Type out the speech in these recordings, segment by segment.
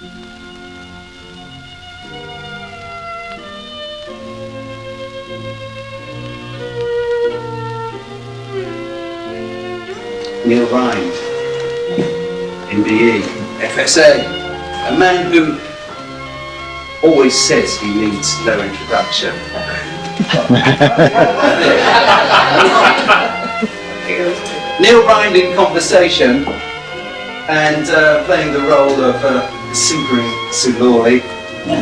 Neil Rhind, MBE, FSA, a man who always says he needs no introduction. Neil Rhind in conversation and playing the role of simpering Sulori. You're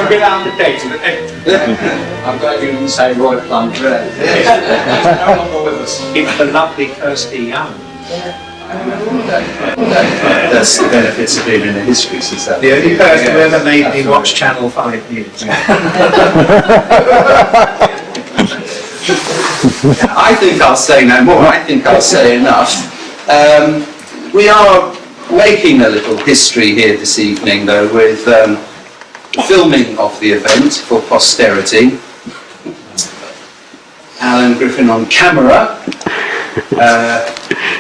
a bit outdated. I'm glad you didn't say Roy Plundre. No longer with us. It's the lovely Kirsty Young. That's the benefits of being in the History Society. The only person who ever made me watch Channel 5 News. I think I'll say no more. I think I'll say enough. We are making a little history here this evening, though, with filming of the event for posterity. Alan Griffin on camera.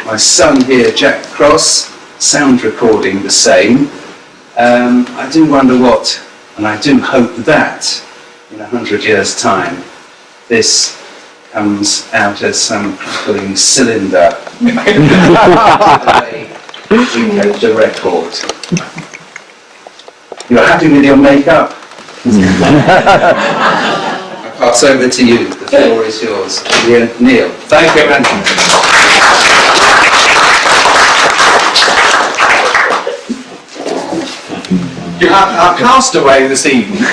My son here, Jack Cross, sound recording the same. I do wonder what, and I do hope that, in 100 years' time, this comes out as some crackling cylinder. We kept the record. You're happy with your makeup? I pass over to you. The floor is yours. Neil. Thank you, Anthony. Our castaway this evening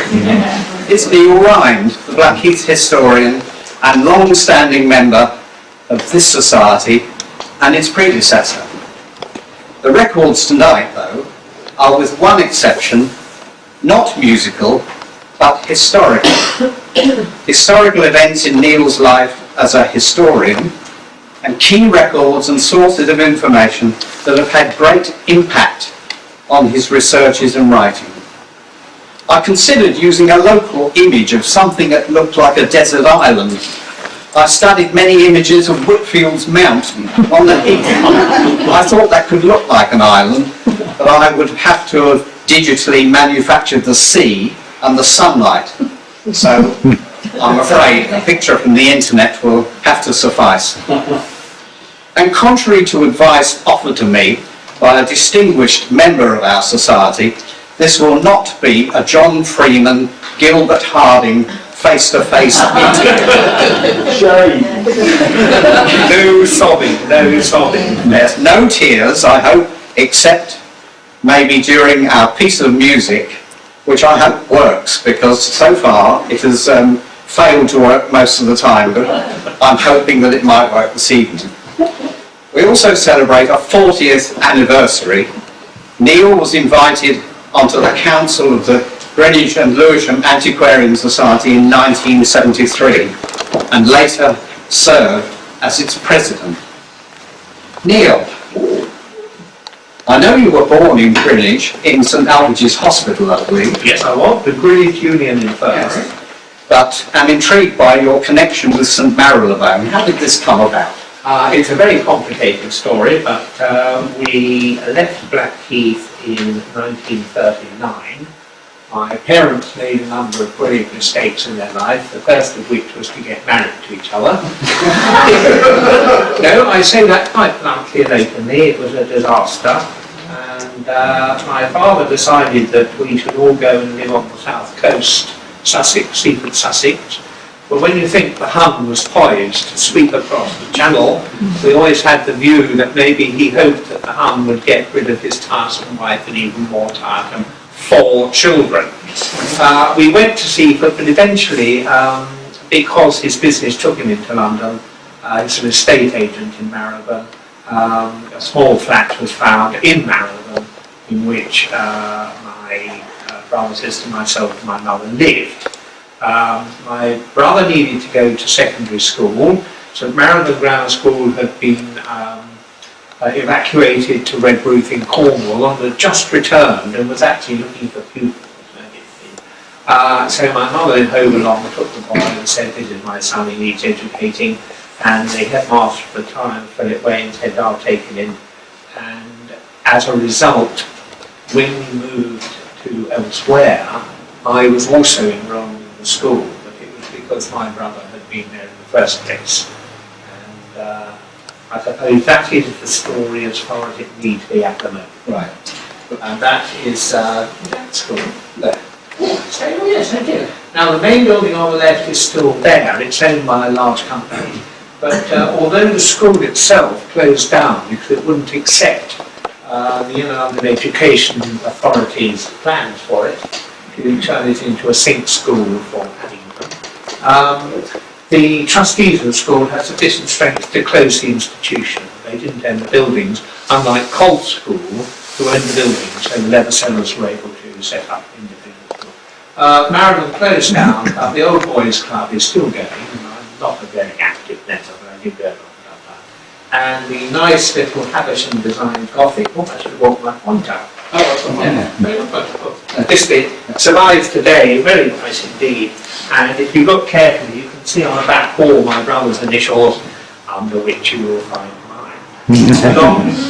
is Neil Rhind, the Blackheath historian and long-standing member of this society and its predecessor. The records tonight, though, are with one exception, not musical, but historical. Historical events in Neil's life as a historian and key records and sources of information that have had great impact on his researches and writing. I considered using a local image of something that looked like a desert island. I studied many images of Whitfield's Mountain on the heath. I thought that could look like an island, but I would have to have digitally manufactured the sea and the sunlight. So I'm afraid a picture from the internet will have to suffice. And contrary to advice offered to me by a distinguished member of our society, this will not be a John Freeman, Gilbert Harding face-to-face meeting. Shame. No sobbing, no sobbing. There's no tears, I hope, except maybe during our piece of music, which I hope works, because so far it has failed to work most of the time, but I'm hoping that it might work this evening. We also celebrate our 40th anniversary. Neil was invited onto the council of the Greenwich and Lewisham Antiquarian Society in 1973 and later served as its president. Neil, I know you were born in Greenwich in St Albans Hospital, I believe. Yes, I was, the Greenwich Union in first. But I'm intrigued by your connection with St Marylebone. How did this come about? It's a very complicated story, but we left Blackheath in 1939. My parents made a number of grave mistakes in their life, the first of which was to get married to each other. No, I say that quite bluntly and openly. It was a disaster. And my father decided that we should all go and live on the south coast, Sussex, Seaford, Sussex. But when you think the Hun was poised to sweep across the channel, we always had the view that maybe he hoped that the Hun would get rid of his tiresome wife and even more tiresome 4 children. We went to Seaford, but eventually, because his business took him into London, he's an estate agent in Marylebone, a small flat was found in Marylebone in which my brother, sister, myself and my mother lived. My brother needed to go to secondary school, so Marylebone Grammar School had been evacuated to Redruth in Cornwall and had just returned and was actually looking for pupils. So my mother home along took the boy and said, "This is my son, he needs educating," and the headmaster at the time, Philip Wayne, said, "I'll take him in." And as a result, when we moved to elsewhere, I was also enrolled in the school, but it was because my brother had been there in the first place. And I suppose that is the story as far as it needs to be at the moment. Right. And that is that school there. Oh yes, thank you. Now the main building on the left is still there. It's owned by a large company. But although the school itself closed down because it wouldn't accept the Inner London Education Authority's plans for it to turn it into a sink school for Paddington, the trustees of the school had sufficient strength to close the institution. They didn't own the buildings, unlike Colt School, who owned the buildings, so the leather sellers were able to set up independent school. Marylebone closed down, but the Old Boys Club is still going. I'm not a very active member, but I do go along about that. And the nice little Havisham designed Gothic, I should walk my point out. This bit survives today, very nice indeed. And if you look carefully, you can see on the back wall my brother's initials, under which you will find mine,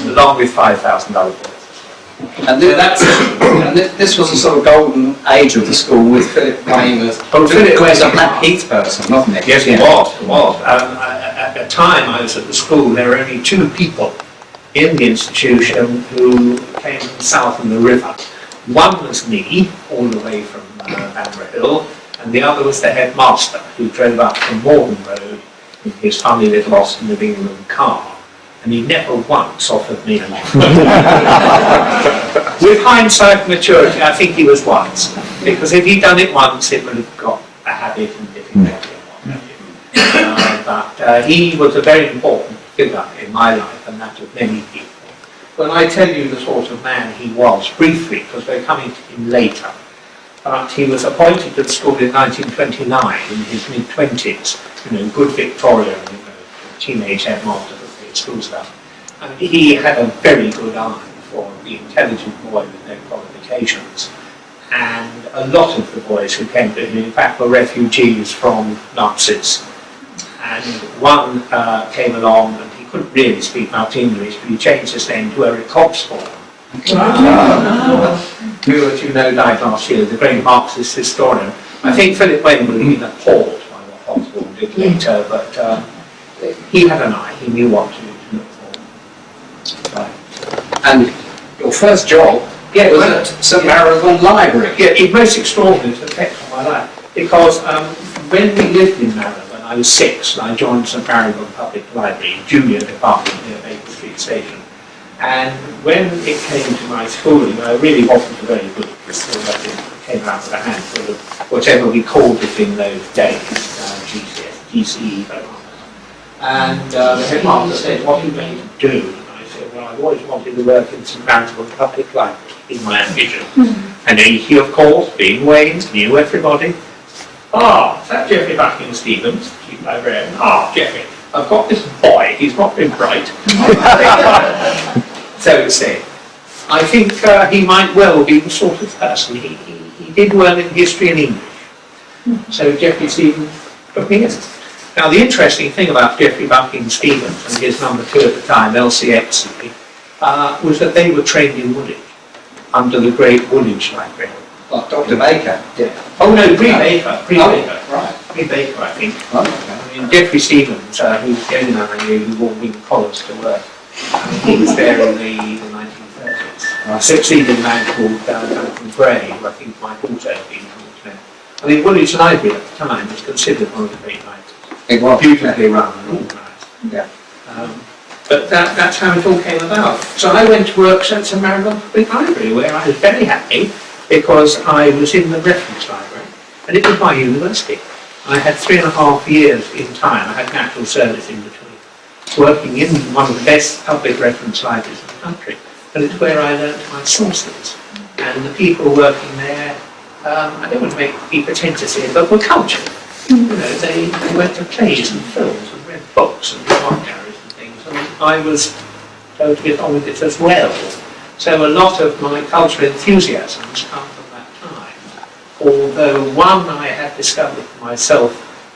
along with 5,000 other boys. And this was a sort of golden age of the school with Philip Wayne as Philip was a Blackheath person, wasn't it? Yes, it was. At the time I was at the school, there were only 2 people in the institution who came south from the river. One was me, all the way from Bamborough Hill, and the other was the headmaster, who drove up from Morgan Road in his funny little Austin living room car. And he never once offered me a lesson. With hindsight and maturity, I think he was wise. Because if he'd done it once, it would have got a habit and difficulty and what have you. But he was a very important figure in my life and that of many people. When I tell you the sort of man he was, briefly, because we're coming to him later, but he was appointed to the school in 1929 in his mid-20s, good Victorian, teenage headmaster of school stuff. And he had a very good eye for the intelligent boy with no qualifications. And a lot of the boys who came to him, in fact, were refugees from Nazis. And one came along, and he couldn't really speak much English, but he changed his name to Eric Hobsbawm. Who, as you know, died last year, the great Marxist historian. I think Philip Wayne would have been appalled by what Hobsbawm did later, but he had an eye, he knew what to look for. Right. And your first job was at St Marylebone Library. Yeah, it most extraordinary effect on my life, because when we lived in Marylebone, I was 6, and I joined St Marylebone Public Library, junior department near Maple Street Station. And when it came to my schooling, I really wasn't a very good school. It came out of a handful of whatever we called it in those days, GCE. And the headmaster said, "What are you going to do?" And I said, "Well, I've always wanted to work in St Marylebone Public Library, in my ambition." And he, of course, being Wayne, knew everybody. "Ah, is that Geoffrey Buckingham Stevens, chief librarian? Ah, Geoffrey, I've got this boy, he's not very bright." So to say, I think he might well be the sort of person. He did well in history and English. So Geoffrey Stevens took me in. Now, the interesting thing about Geoffrey Buckingham Stevens and his number 2 at the time, LCXC, was that they were trained in Woolwich, under the great Woolwich librarian. Like Dr. Baker. Yeah. Oh no, Baker. Right. Baker, I think. Oh, okay. I mean, Geoffrey Stevens, who's the only man I knew who wore wing collars to work, he was there in the 1930s. I succeeded a man called Duncan Gray, who I think might also have been from the men. I mean, Woolwich Library at the time was considered one of the great libraries. It was. Beautifully run and organised. Yeah. But that's how it all came about. So I went to work at St Marylebone Public Library, where I was very happy because I was in the reference library, and it was my university. I had 3.5 years in time. I had national service in between, working in one of the best public reference libraries in the country. And it's where I learnt my sources. And the people working there, I don't want to be pretentious here, but were cultured. They went to plays and films and read books and art galleries and things, and I was told to get on with it as well. So a lot of my cultural enthusiasms come from that time. Although one I had discovered for myself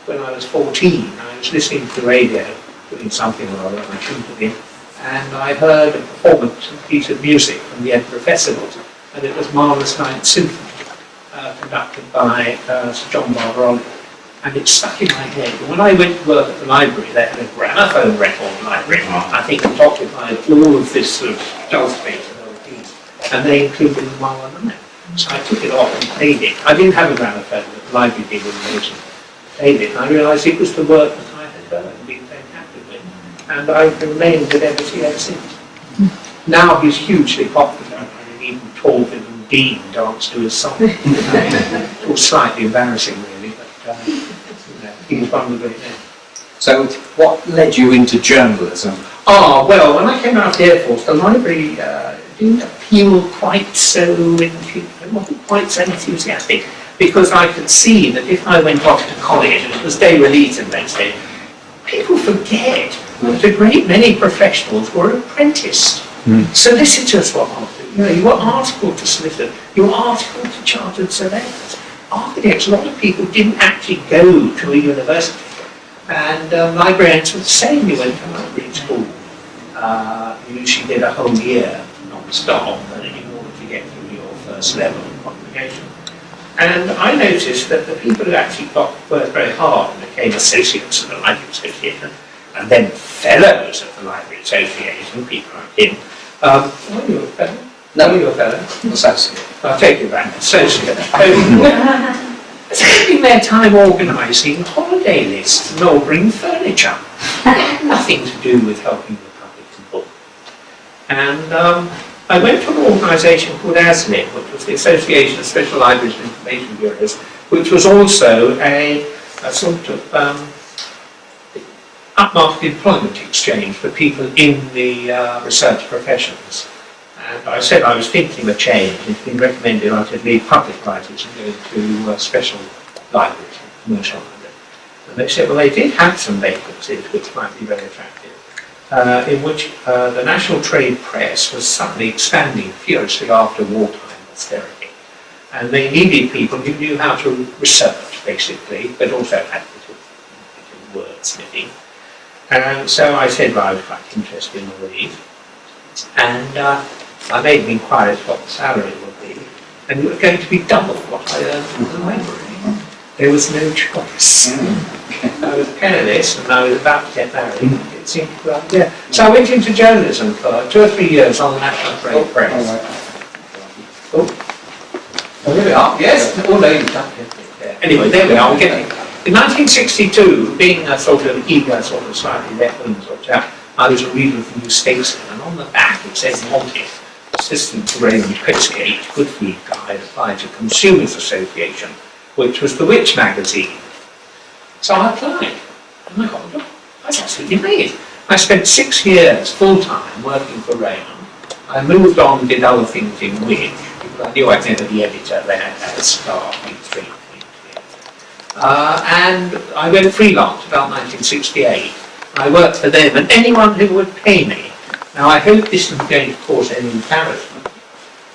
when I was 14. I was listening to the radio, doing something or other, and I tuned it in, and I heard a performance of a piece of music from the Edinburgh Festival. and it was Marvellous Night Symphony, conducted by Sir John Barbaroli. And it stuck in my head. And when I went to work at the library, they had a gramophone record library. I think it occupied all of this sort of shelf space and other things. And they included the Marvellous Night. So I took it off and played it. I didn't have a gramophone, but the library did when they played it. And I realised it was the work that I had done and been very happy with. And I've remained with MBC ever since. Now he's hugely popular, and even Torvin and Dean dance to his song. It was slightly embarrassing, really, but he's one of the great men. So, what led you into journalism? Oh, well, when I came out of the Air Force, the library didn't appeal quite so enthusiastic, because I could see that if I went off to college, and it was Day Release in those days, people forget that a great many professionals were apprenticed. Solicitors were offered, you were articled to solicitor, you were articled to chartered surveyors. Architects, a lot of people didn't actually go to a university. And librarians were the same. You went to library school. You usually did a whole year non-stop in order to get through your first level of qualification. And I noticed that the people who actually worked very hard and became associates of the Library Association, and then fellows of the Library Association, people like him. Are you a fellow? No. Are you a fellow? Associate. I'll take you back. Associate. Spending their time organising holiday lists and ordering furniture. Nothing to do with helping the public and book. And I went to an organisation called ASLIM, which was the Association of Special Libraries and Information Bureaus, which was also a sort of upmarket employment exchange for people in the research professions. And I said I was thinking of a change. It's been recommended I should leave public libraries and go to special libraries, commercial libraries. And they said, well, they did have some vacancies which might be very attractive, in which the National Trade Press was suddenly expanding furiously after wartime austerity. And they needed people who knew how to research, basically, but also had little wordsmithing. And so I said, well, I was quite interested in all these. And I made an inquiry as to what the salary would be, and it was going to be double what I earned from the library. There was no choice. I was penniless, and I was about to get married. It seemed to go up, yeah. So I went into journalism for 2 or 3 years on the National Trade Press. Oh, there we are. Yes, all ladies. Anyway, there we are. We're getting. In 1962, being a sort of eager, sort of slightly left-wing sort of chap, I was a reader of the New Statesman, and on the back it says wanted. Assistant to Raymond Postgate, good food guide, applied to Consumers Association, which was the Which magazine. So I applied, and I got a job. I was absolutely amazed. I spent 6 years full-time working for Raymond. I moved on and did other things in Which, because I knew I'd never be editor there as staff. And I went freelance about 1968. I worked for them and anyone who would pay me. Now I hope this isn't going to cause any embarrassment,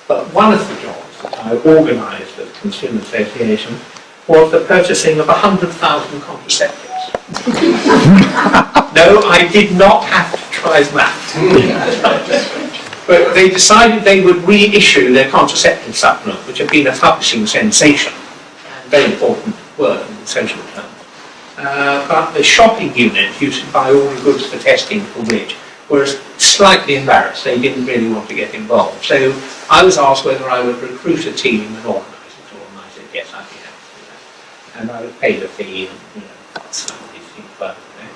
but one of the jobs that I organised at the Consumer Association was the purchasing of 100,000 contraceptives. No, I did not have to try that. But they decided they would reissue their contraceptive supplement, which had been a publishing sensation and very important work in the social terms. But the shopping unit used to buy all the goods for testing for which were slightly embarrassed. They didn't really want to get involved. So I was asked whether I would recruit a team and organise it all, and I said yes, I'd be happy to do that. And I would pay the fee and some of these things,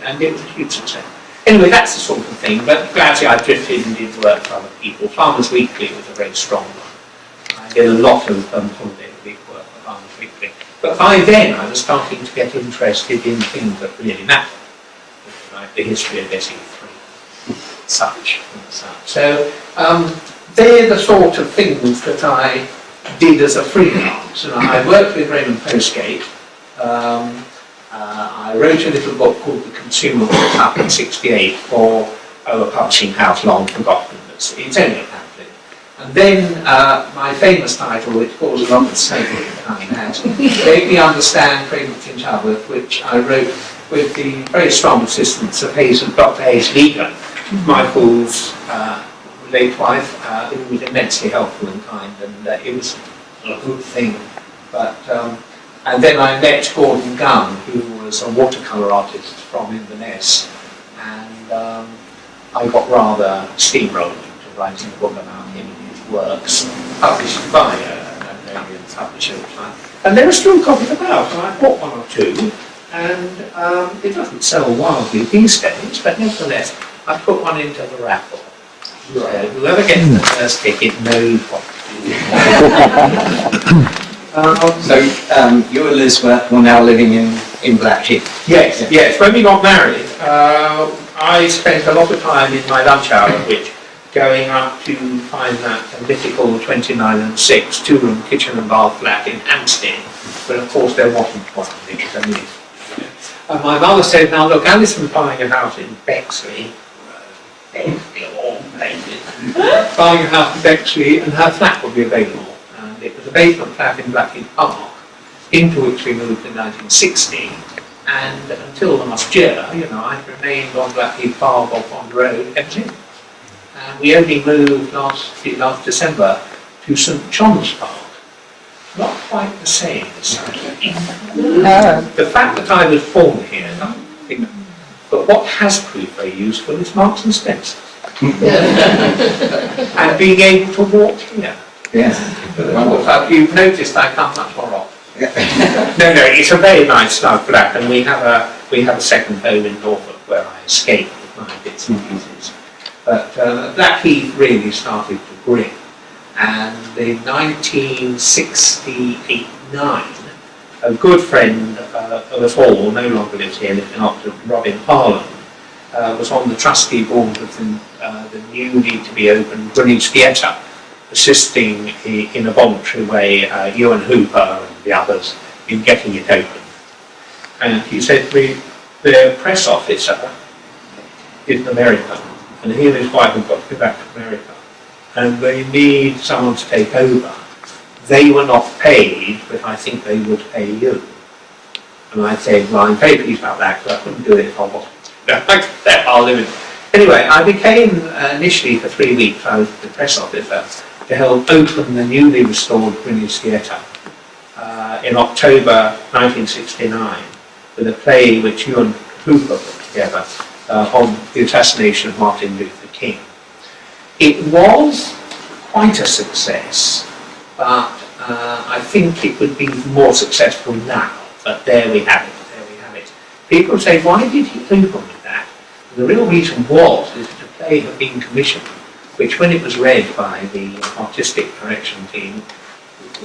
and it was a huge success. Anyway, that's the sort of thing, but gradually I drifted and did work for other people. Farmers Weekly was a very strong one. I did a lot of holiday week work for Farmers Weekly. But by then I was starting to get interested in things that really matter, like the history of SE3, such and such. So they're the sort of things that I did as a freelance. And I worked with Raymond Postgate. I wrote a little book called The Consumer Book up in '68 for a publishing house long forgotten. It's only a pamphlet. And then my famous title, which caused a lot of slavery behind that, Make Me Understand Fragrance in Childbirth, which I wrote with the very strong assistance of Dr. Hayes Legan, Michael's late wife, who was immensely helpful and kind, and it was a good thing. But and then I met Gordon Gunn, who was a watercolour artist from Inverness, and I got rather steamrolled into writing a book about him and his works, published by an American publisher. And there are still copies about, and I bought one or two, and it doesn't sell wildly these days, but nevertheless, I put one into the raffle. So whoever gets the first ticket knows what to do. So you and Liz were now living in Blackheath? Yes, yes. When we got married, I spent a lot of time in my lunch hour, which going up to find that mythical 29 and 6 two-room kitchen and bath flat in Hampstead, but of course there wasn't one. It was a myth. My mother said, "Now look, Alison's buying a house in Bexley, buying a house in Bexley, and her flat will be available." It was a basement flat in Blackheath Park, into which we moved in 1960, and until last year, I've remained on Blackheath Park or on the road ever since. And we only moved last December to St John's Park. Not quite the same as Saturday. The fact that I was born here, nothing, but what has proved very useful is Marks and Spencer. And being able to walk here. Yes. You've noticed I come much more often. No, it's a very nice snug flat, and we have a second home in Norfolk where I escape with my bits and pieces. But Blackheath really started to grin, and in 1968-9, a good friend of us all, no longer lives here, lives in Oxford, Robin Harlan, was on the trustee board of the newly to be opened Greenwich Theatre, assisting in a voluntary way Ewan Hooper and the others in getting it open. And he said to me, their press officer is an American, and he and his wife have got to go back to America, and they need someone to take over. They were not paid, but I think they would pay you. And I said, well, I'm very pleased about that, because I couldn't do it if I wasn't. I'll live it. Anyway, I became, initially for 3 weeks, I was the press officer to help open the newly restored Greenwich Theatre in October 1969 with a play which Ewan Hooper put together on the assassination of Martin Luther King. It was quite a success, but I think it would be more successful now. But there we have it, People say, why did he open with that? And the real reason was that the play had been commissioned, which when it was read by the artistic direction team,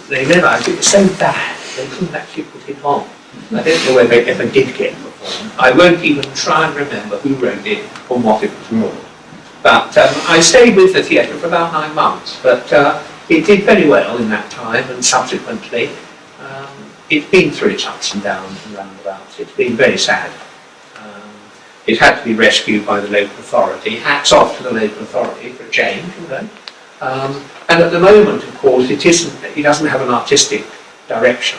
they realised it was so bad they couldn't actually put it on. I don't know whether it ever did get performed. I won't even try and remember who wrote it or what it was called. But I stayed with the theatre for about 9 months, but it did very well in that time, and subsequently it's been through its ups and downs and roundabouts. It's been very sad. It had to be rescued by the local authority. Hats off to the local authority for a change, and at the moment, of course, it doesn't have an artistic direction.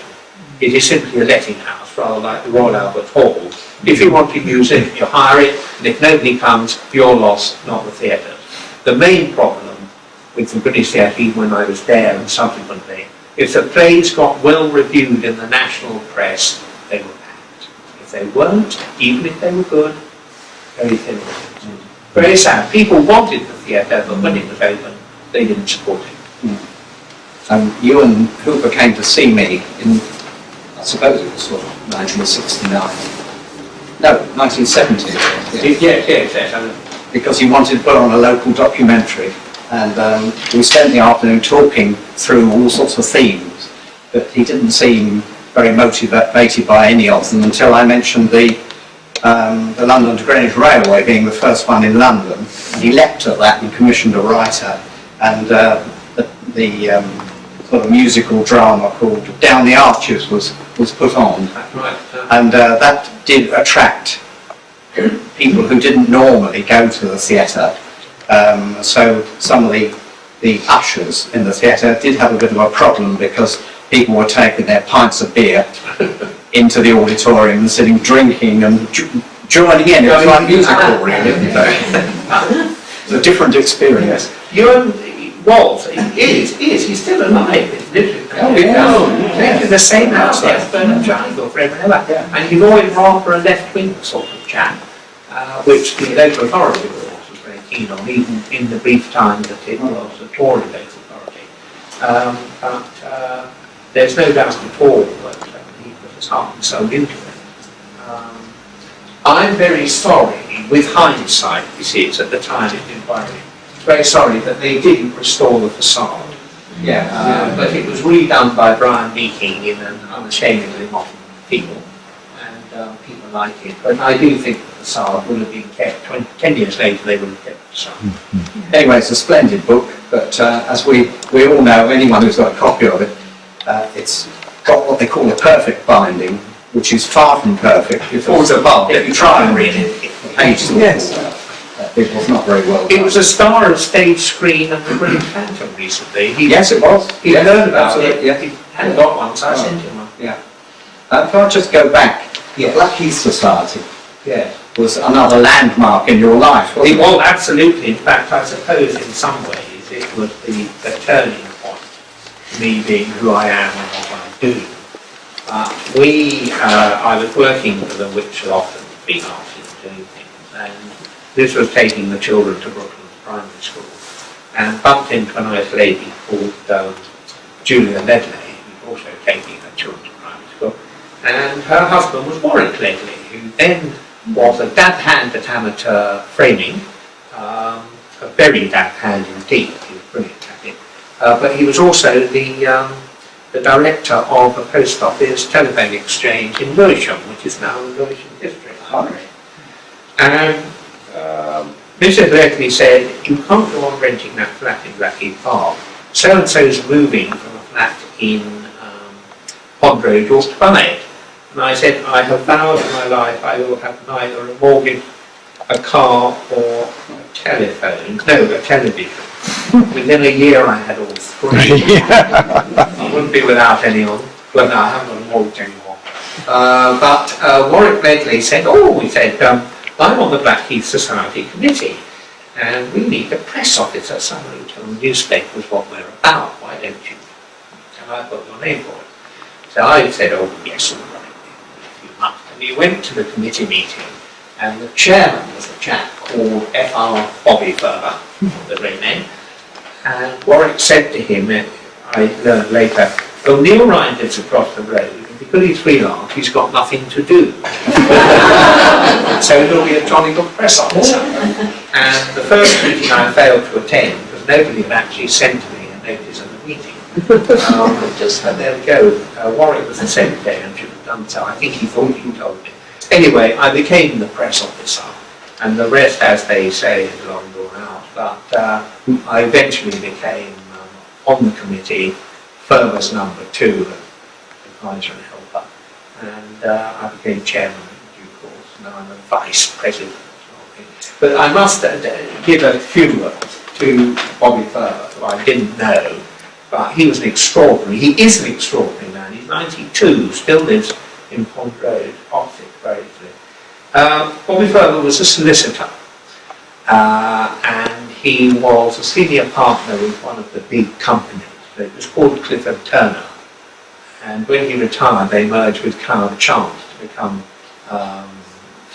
It is simply a letting house, rather like the Royal Albert Hall. If you want to use it, you hire it, and if nobody comes, your loss, not the theatre. The main problem with the British Theatre, even when I was there and subsequently, if the plays got well reviewed in the national press, they were packed. If they weren't, even if they were good, very thin. Very sad. People wanted the theatre, but when it was open, they didn't support it. Ewan Hooper came to see me in, I suppose it was sort of 1969. No, 1970. Yes. Because he wanted to put on a local documentary, and we spent the afternoon talking through all sorts of themes, but he didn't seem very motivated by any of them until I mentioned the London to Greenwich Railway being the first one in London. And he leapt at that and commissioned a writer, and the sort of musical drama called Down the Arches was put on. Right. And that did attract people who didn't normally go to the theatre. So some of the ushers in the theatre did have a bit of a problem, because people were taking their pints of beer into the auditorium and sitting drinking and joining in. It was like musical, really. It was a different experience. he's still alive. He's literally lived in the same house there, Burnham Triangle forever and ever. Yeah. And he's always rather a left-wing sort of chap, which the local authority was very keen on, even in the brief time that it was a Tory local authority. But there's no doubt at all that he put his heart and soul into it. I'm very sorry, with hindsight, you see, it's at the time of the inquiry, very sorry that they didn't restore the facade. But it was redone by Brian Meeking in an unashamedly modern people, and people like it. But I do think the facade would have been kept. 10 years later, they would have kept the facade. Anyway, it's a splendid book, but as we all know, anyone who's got a copy of it, it's got what they call a perfect binding, which is far from perfect. It falls apart. If you try and read it, Pages. Yes. It was not very well it done. was a star of stage screen and the Green Phantom recently. Yes, it was. He Yes, learned about absolutely, it. yeah. He hadn't got one, so I sent him one. Yeah. If I just go back, the Blackheath Society Yeah. was another landmark in your life, wasn't it? Well, absolutely. In fact, I suppose in some ways it was the turning point, me being who I am and what I do. I was working for them, which had often been asked to do things, and this was taking the children to Brooklyn Primary School, and bumped into a nice lady called Julian Ledley, who was also taking her children to primary school, and her husband was Warwick Ledley, who then was a dab hand at amateur framing, a very dab hand indeed. He was brilliant at it, but he was also the director of a post office telephone exchange in Lewisham, which is now the Lewisham district. And Mrs. Ledley said, "You can't go on renting that flat in Blackheath Park. So-and-so's moving from a flat in Pond Road, you ought to buy it." And I said, "I have vowed in my life I will have neither a mortgage, a car, or a telephone, no, a television." Within a year I had all three. I wouldn't be without any on. Well, no, I haven't got a mortgage anymore. But Warwick Ledley said, "I'm on the Blackheath Society committee, and we need a press officer, someone who tells newspapers what we're about. Why don't you?" And I've got your name for it. So I said, "Oh, yes, all right, if you must." And we went to the committee meeting, and the chairman was a chap called F.R. Bobby Ferber, the great name. And Warwick said to him, I learned later, "Well, Neil Rhind lives across the road, and because he's freelance, he's got nothing to do. So he'll be a jolly good press officer." And the first meeting I failed to attend because nobody had actually sent me a notice of the meeting. There we go. Warwick was the secretary and should have done so. I think he thought he told me. Anyway, I became the press officer, and the rest, as they say, is long drawn out. But I eventually became on the committee, Ferber's number 2, advisor and helper, and I became chairman in due course. Now I'm a vice president. But I must give a few words to Bobby Ferber, who I didn't know, but he was an extraordinary, he is an extraordinary man. He's 92, still lives in Pond Road, opposite very easily. Bobby Ferber was a solicitor, and he was a senior partner with one of the big companies. It was called Clifford Turner, and when he retired they merged with Cloud Chance to become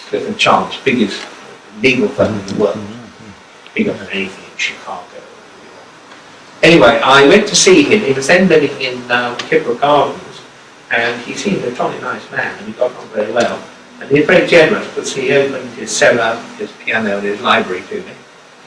Clifford Chance, biggest legal firm in the world, bigger than anything in Chicago. Anyway, I went to see him. He was then living in Kidbrooke Gardens, and he seemed a jolly nice man, and we got on very well. And he was very generous because he opened his cellar, his piano, and his library to me,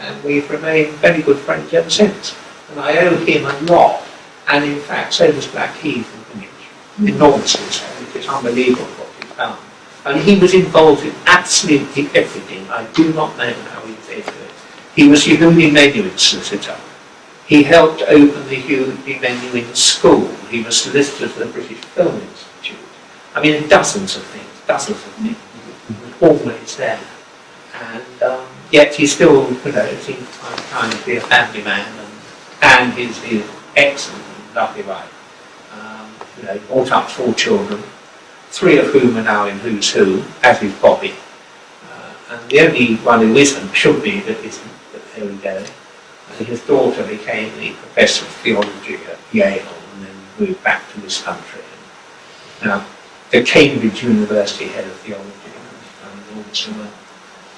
and we've remained very good friends ever since. And I owe him a lot, and in fact, so does Blackheath and Greenwich, enormously so. It is unbelievable what he's done. And he was involved in absolutely everything. I do not know how he was able to do it. He was Yehudi Menuhin's solicitor. He helped open the Yehudi Menuhin School. He was solicitor for the British Film Institute. I mean, dozens of things. He was always there. And yet he still, seems kind of be a family man, and his excellent and lovely wife. Brought up 4 children, 3 of whom are now in Who's Who, as is Bobby. And the only one who isn't, should be, that isn't, but there we go. his daughter became the professor of theology at Yale and then moved back to this country. Now, the Cambridge University head of theology,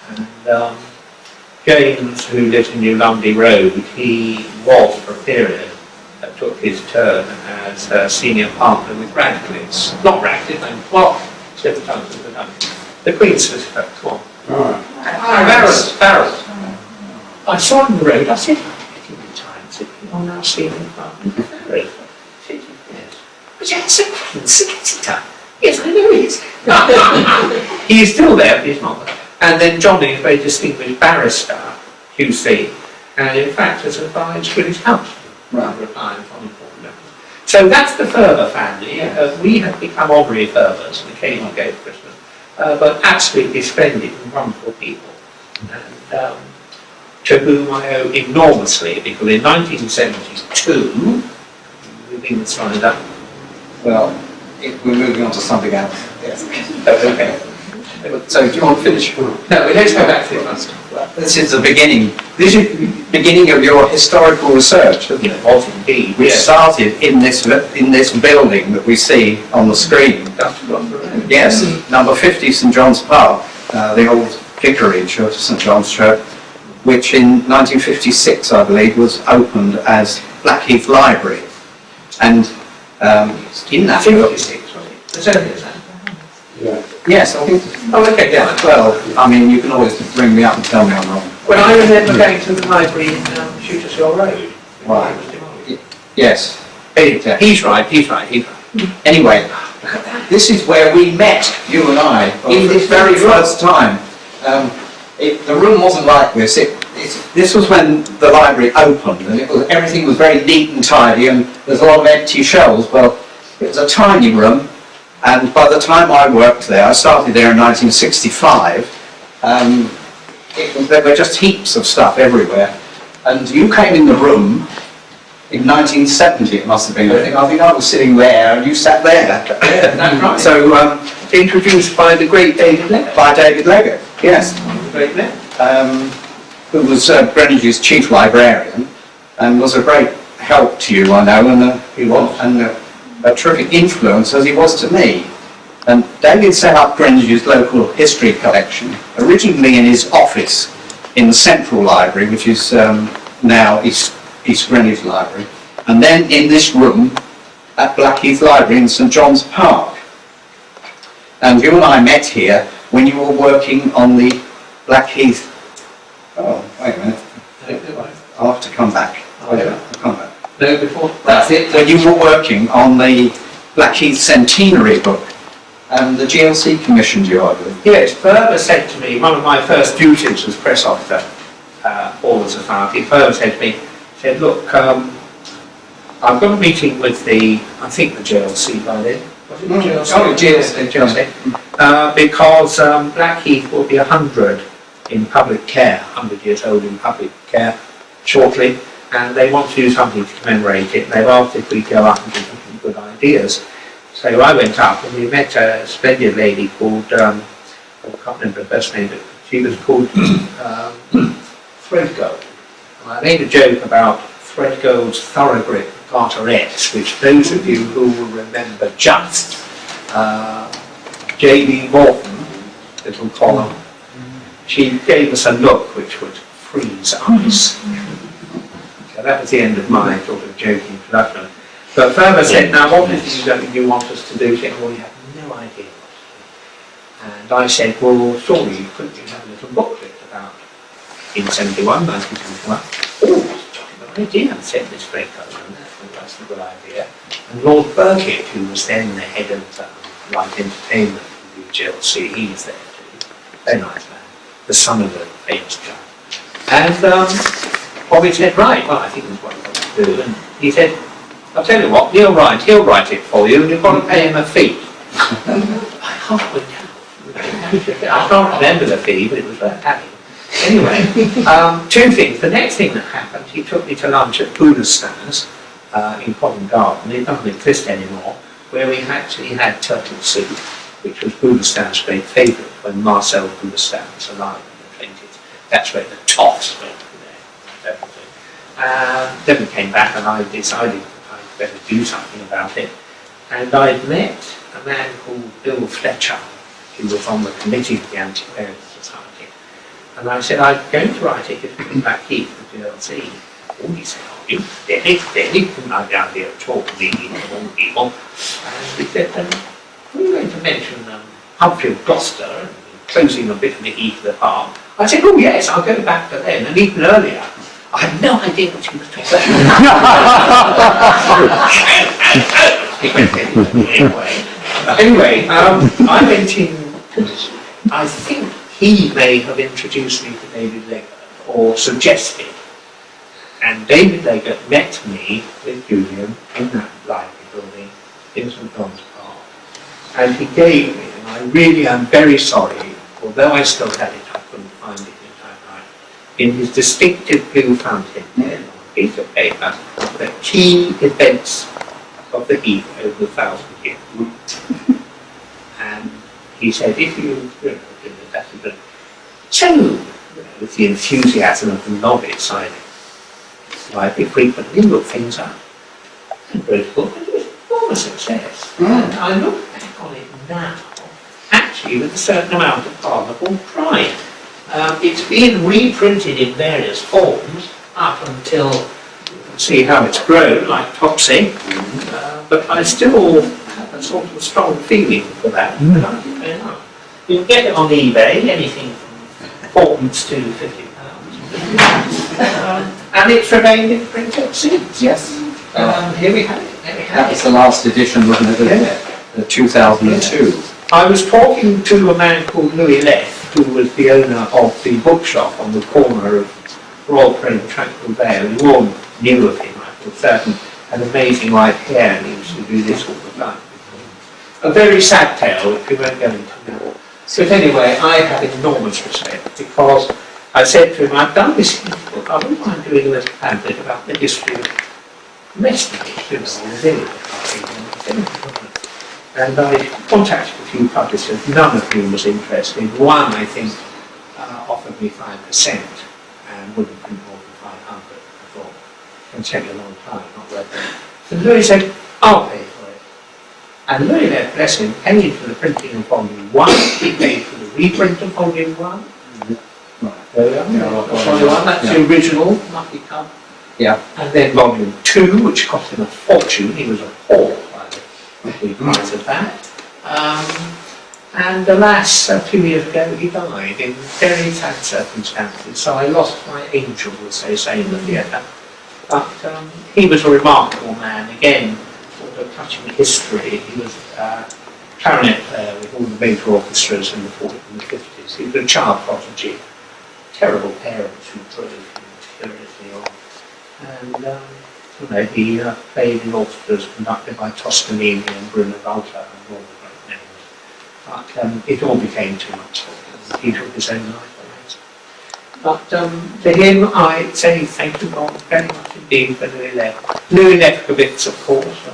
and James, who lives in New Lundy Road, he was for a period that took his turn as a senior partner with Radcliffe's. Not Radcliffe, well, several times in the country. The Queen's solicitor, come on. Barrett. I saw him on the road, I said, I'm getting retired, said, oh, now see him. Barrett. I said, yes. But yes, the Queen's solicitor. Yes, I know he is. He is still there, but he's not there. And then Johnny, a very distinguished barrister, QC, and in fact has advised British Council rather times on important matters. So that's the Ferber family. We have become honorary Ferbers, and occasionally go to Christmas, but absolutely splendid and wonderful people. And to whom I owe enormously, because in 1972, moving the slide up. Well, we're moving on to something else. Yes. Okay. So do you want to finish? No, let's go back to the first. This is the beginning. This is the beginning of your historical research, isn't it? It was indeed. Which started in this building that we see on the screen. Yes, number 50 St John's Park, the old vicarage of St John's Church, which in 1956, I believe, was opened as Blackheath Library. And in that 56, was it? The 70s, Yeah. yes, I think. Oh, okay, yeah. Well, I mean, you can always ring me up and tell me I'm wrong. When I remember going to the library in Shooters Hill Road. Right. It was demolished. Yes. He's right. Anyway, this is where we met, you and I, in this very first time. The room wasn't like this. This was when the library opened, and everything was very neat and tidy, and there's a lot of empty shelves. Well, it was a tiny room, and by the time I worked there, I started there in 1965, there were just heaps of stuff everywhere. And you came in the room in 1970, it must have been. I think I was sitting there, and you sat there. Yeah, that's right. So, Introduced by the great David Leggett. by David Leggett, yes. The great Leggett. Who was Greenwich's chief librarian, and was a great help to you, I know, and he was, and a terrific influence as he was to me. And David set up Greenwich's local history collection, originally in his office in the Central Library, which is now East Greenwich Library, and then in this room at Blackheath Library in St John's Park. And you and I met here when you were working on the Blackheath. Oh, wait a minute. I'll have to come back. I'll come back. No, before. That's it. When you were working on the Blackheath Centenary book, and the GLC commissioned you, I believe. Yes, Ferber said to me, one of my first duties as press officer for the Society, Ferber said to me, said, look, I've got a meeting with I think the GLC by then. Was it the GLC? Oh, GLC. Because Blackheath will be 100 in public care, 100 years old in public care shortly, and they want to do something to commemorate it, and they've asked if we go up and give them some good ideas. So I went up and we met a splendid lady called, I can't remember her first name, but she was called Threadgold. And I made a joke about Threadgold's thoroughbred garterettes, which those of you who will remember just J.B. Morton, little column, she gave us a look which would freeze ice. So that was the end of my sort of joking introduction. But Ferber said, now what is it you want us to do? He said, well, we have no idea what to do. And I said, well, surely you couldn't have a little booklet about 1971, 1971. Oh, that's a jolly good idea, said Miss Fredco, and that's a good idea. And Lord Burkitt, who was then the head of Light Entertainment in the GLC, he was there too. Very nice man, the son of a famous judge. And Bobby said, right, well, I think that's what we've got to do. And he said, I'll tell you what, Neil Rhind, he'll write it for you, and you've got to pay him a fee. I can't remember the fee, but it was worth having. Anyway, two things. The next thing that happened, he took me to lunch at Budastan's in Covent Garden. It doesn't exist anymore, where we actually had turtle soup, which was Budastan's great favourite when Marcel Budastan was alive in the 20s. That's where the toffs went from there. Then we came back and I decided I'd better do something about it. And I'd met a man called Bill Fletcher, who was on the committee of the Antiquarian Society. And I said, I'm going to write a history of Blackheath for GLC. Oh, he said, oh, you didn't like the idea of talking to all people. And he said, we're going to mention Humphrey of Gloucester and closing a bit of the heath of the park. I said, oh yes, I'll go back to then, and even earlier. I had no idea what he was talking about. Anyway, I went in, I think he may have introduced me to David Leggett, or suggested. And David Leggett met me with Julian in that library building in St John's Park. And he gave me, and I really am very sorry, although I still had it, I couldn't find it in time, in his distinctive blue fountain pen on a piece of paper, the key events of the heath over 1,000 years. And he said, if you know, that's a good. So, with the enthusiasm of the novice, I frequently look things up and wrote a book, and it was all a success. And I look back on it now, actually with a certain amount of pardonable pride. It's been reprinted in various forms up until you can see how it's grown, like Topsy, but I still have a sort of strong feeling for that. You can get it on eBay, anything from £4 to £50. And it's remained in print ever since. Yes. Here we have it. That was the last edition, wasn't it? The 2002. I was talking to a man called Louis Leff, who was the owner of the bookshop on the corner of Royal Crane and Tranquil Vale. We all knew of him, I feel certain, had amazing white hair, and he used to do this all the time. A very sad tale, which we won't go into now. So anyway, I have enormous respect, because I said to him, I've done this book, I wouldn't mind doing a little pamphlet about the history of domestic issues in the village. And I contacted a few publishers, none of whom was interested. One, I think, offered me 5% and wouldn't print more than 500. I thought, it's going to take a long time, not worth it. So Louis said, I'll pay for it. And Louis, bless him, paid for the printing of Volume 1, he paid for the reprint of Volume 1. There we are. Volume 1, that's the original Mucky Cup. Yeah. And then Volume 2, which cost him a fortune, he was appalled by the price of that. And alas, 2 years ago he died in very sad circumstances, so I lost my angel, as they say in the theatre. But he was a remarkable man, again, sort of touching history. He was a clarinet player with all the major orchestras in the 40s and the 50s. He was a child prodigy, terrible parents who drove him seriously on. And he played in orchestras conducted by Toscanini and Bruno Walter and all the great names. But it all became too much for him. He took his own life. But to him, I say thank you, God, very much indeed for Louis Leff. Louis Lefkowitz, of course,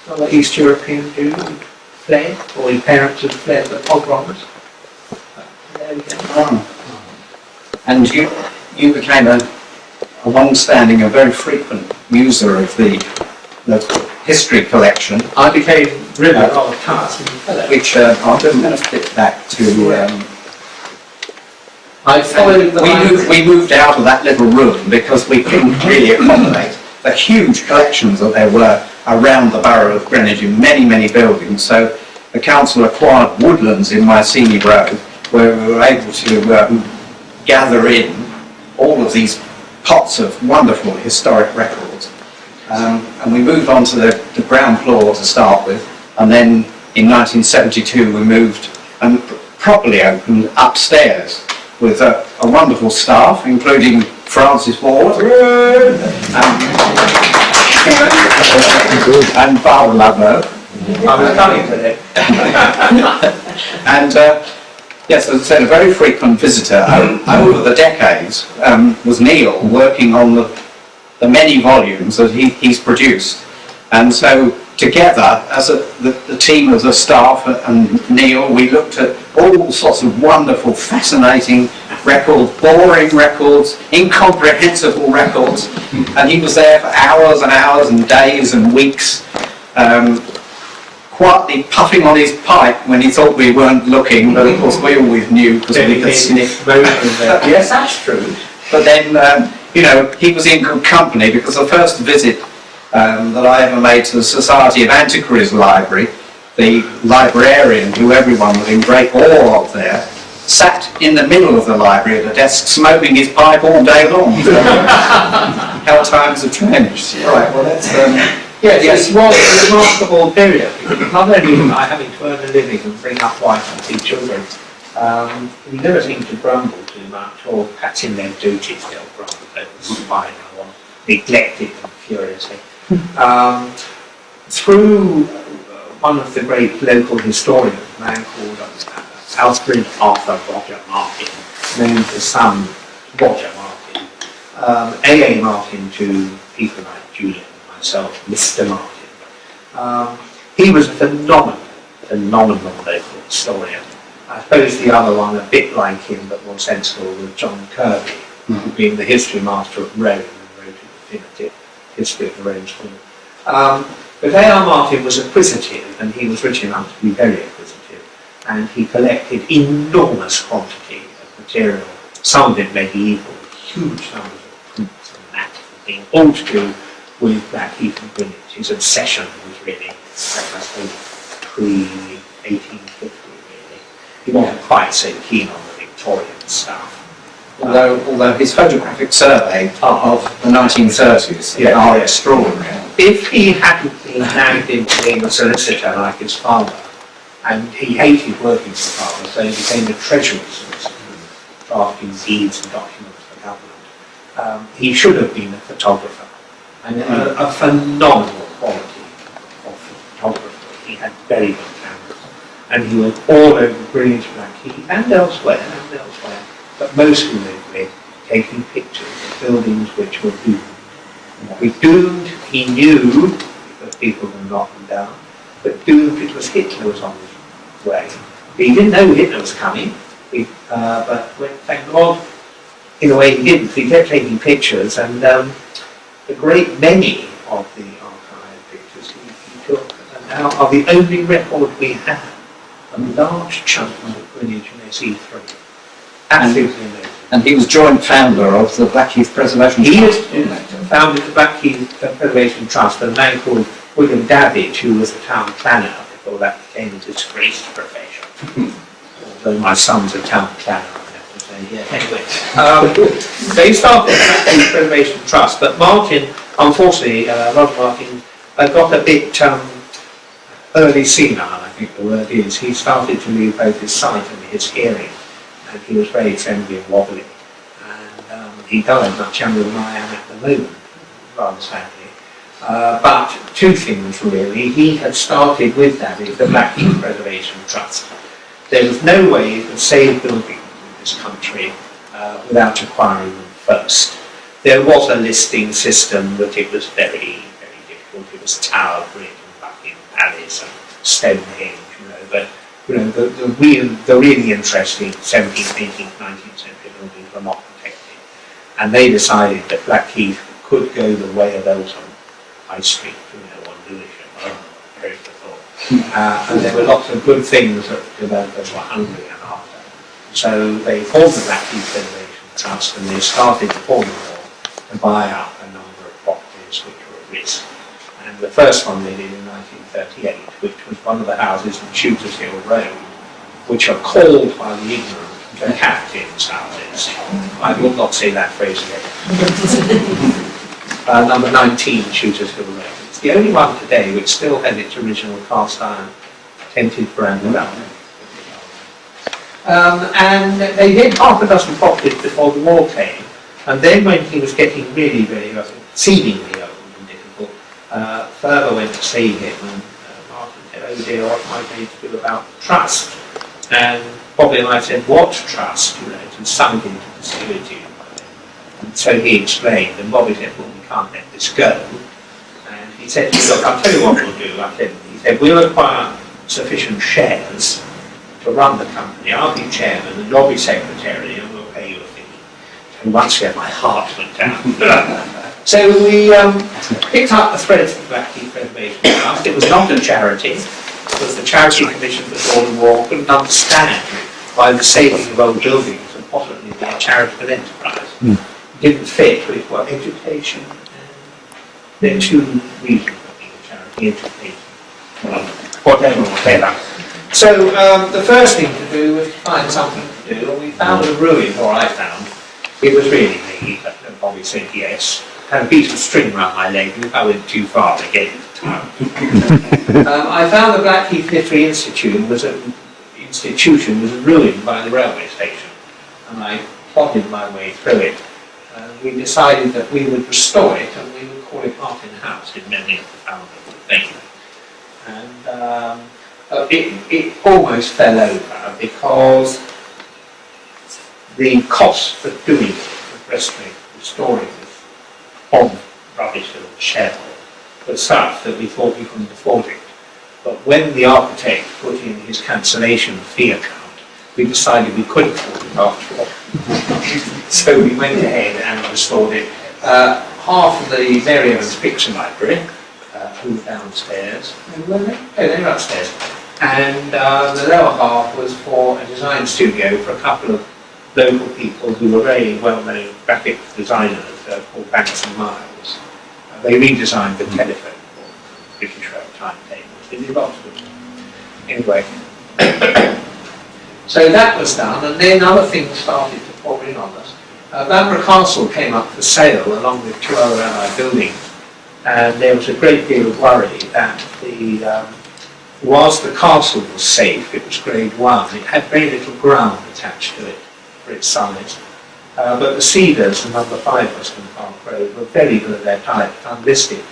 another East European Jew who fled, or his parents had fled the pogroms. There we go. And you became a long-standing, a very frequent user of the history collection. I became really rather tiresome fellow. Which I'm going to flip back to. I followed the we moved out of that little room because we couldn't really accommodate the huge collections that there were around the borough of Greenwich in many, many buildings. So the council acquired woodlands in Mycenae Road, where we were able to gather in all of these pots of wonderful historic records. And we moved on to the ground floor to start with, and then in 1972 we moved and properly opened upstairs with a wonderful staff, including Francis Ward and Barbara Ludlow. I was coming today. And yes, as I said, a very frequent visitor over the decades was Neil, working on the many volumes that he's produced. And so together, as the team of the staff and Neil, we looked at all sorts of wonderful, fascinating records, boring records, incomprehensible records, and he was there for hours and hours and days and weeks, quietly puffing on his pipe when he thought we weren't looking, but of course we always knew because we could sniff. Yes, that's true. But then, he was in good company, because the first visit that I ever made to the Society of Antiquaries Library, the librarian, who everyone was in great awe of there, sat in the middle of the library at a desk smoking his pipe all day long. How times have changed. Right, well that's... Yes, it was a remarkable period. Not only am I having to earn a living and bring up wife and 2 children, we never seem to grumble too much, or perhaps in their duties they'll grumble over spine or neglected them furiously. Through one of the great local historians, a man called Alfred Arthur Roger Martin, known to some Roger Martin, A.A. Martin to people like Julian, myself, Mr. Martin. He was a phenomenal local historian. I suppose the other one, a bit like him but more sensible, was John Kirby, being the history master at Rome and wrote a definitive history of the Rome school. But A.R. Martin was acquisitive, and he was rich enough to be very acquisitive, and he collected enormous quantity of material, some of it medieval, huge numbers of prints and that thing, all to do with Blackheath and Greenwich. His obsession was really, I suppose, pre-1850 really. He wasn't quite so keen on the Victorian stuff. Although his photographic survey of the 1930s are extraordinary. If he hadn't been nagged into being a solicitor like his father, and he hated working for his father, so he became a treasury solicitor, drafting deeds and documents for government, he should have been a photographer, and a phenomenal quality of photographer. He had very good cameras, and he went all over Greenwich, Blackheath, and elsewhere, but mostly locally, taking pictures of buildings which were doomed. Doomed, he knew, because people were knocking down, but doomed because Hitler was on his way. He didn't know Hitler was coming, but thank God, in a way he didn't. He kept taking pictures, and a great many of the archive pictures he took now are the only record we have, a large chunk of Greenwich and SE3. Absolutely amazing. And he was joint founder of the Blackheath Preservation Trust. He is founded the Blackheath Preservation Trust, and a man called William Davidge, who was a town planner before that became a disgraced profession. Although my son's a town planner, I have to say. Yeah. Anyway, they started the Blackheath Preservation Trust, but Martin, unfortunately, Roger Martin, got a bit early senile, I think the word is. He started to lose both his sight and his hearing. And he was very trembly and wobbly, and he died much younger than I am at the moment, rather sadly. But 2 things really. He had started with that, the Blackheath Preservation Trust. There was no way you could save buildings in this country without acquiring them first. There was a listing system, but it was very, very difficult. It was Tower Bridge and Buckingham Palace and Stonehenge, but the really interesting 17th, 18th, 19th century buildings were not protected. And they decided that Blackheath could go the way of Eltham High Street, on Lewisham, very thought. And there were lots of good things that developers were hungry and after. So they formed the Blackheath Preservation Trust, and they started the formula to buy up a number of properties which were at risk. And the first one they did in 1938, which was one of the houses in Shooters Hill Road, which are called by the ignorant the captain's houses. I will not say that phrase again. Number 19, Shooters Hill Road. It's the only one today which still has its original cast iron tented veranda. And they did half a dozen properties before the war came, and then when he was getting really, really exceedingly old and difficult, further went to see him, and Martin said, "Oh dear, what am I going to do about the trust?" And Bobby and I said, "What trust?" And sunk into the solitude. And so he explained, and Bobby said, "Well, we can't let this go." And he said, "Look, I'll tell you what we'll do." He said, "We'll acquire sufficient shares to run the company. I'll be chairman and you'll be secretary, and we'll pay you And once again, my heart went down. So we picked up the threads of the Blackheath Renovation Trust. It was not a charity, because the Charity Commission before the war couldn't understand why the saving of old buildings would possibly be a charitable enterprise. It didn't fit with what education, and there are two reasons for being a charity: education, whatever. So the first thing to do was to find something to do, and we found a ruin, or I found. It was really me, but Bobby said yes. Had a piece of string around my leg, and if I went too far, they gave it to me. I found the Blackheath Literary Institution was a ruined by the railway station, and I plodded my way through it. We decided that we would restore it, and we would call it Martin House in memory of the founder of the thing. And it almost fell over because the cost for doing it, for restoring this old rubbish-filled shell, was such that we thought we couldn't afford it. But when the architect put in his cancellation fee account, we decided we could afford it after all. So we went ahead and restored it. Half of the Mary Evans Picture Library, who were downstairs, were they? Oh, they were upstairs. And the lower half was for a design studio for a couple of local people who were very well-known graphic designers called Banks and Miles. They redesigned the telephone for British Rail timetables. They did lots of them. Anyway, so that was done, and then other things started to pour in on us. Bamborough Castle came up for sale along with two other allied buildings, and there was a great deal of worry that whilst the castle was safe, it was grade 1, it had very little ground attached to it for its size. But the Cedars and number 5 Western Park Road were very good at their type, unlisted.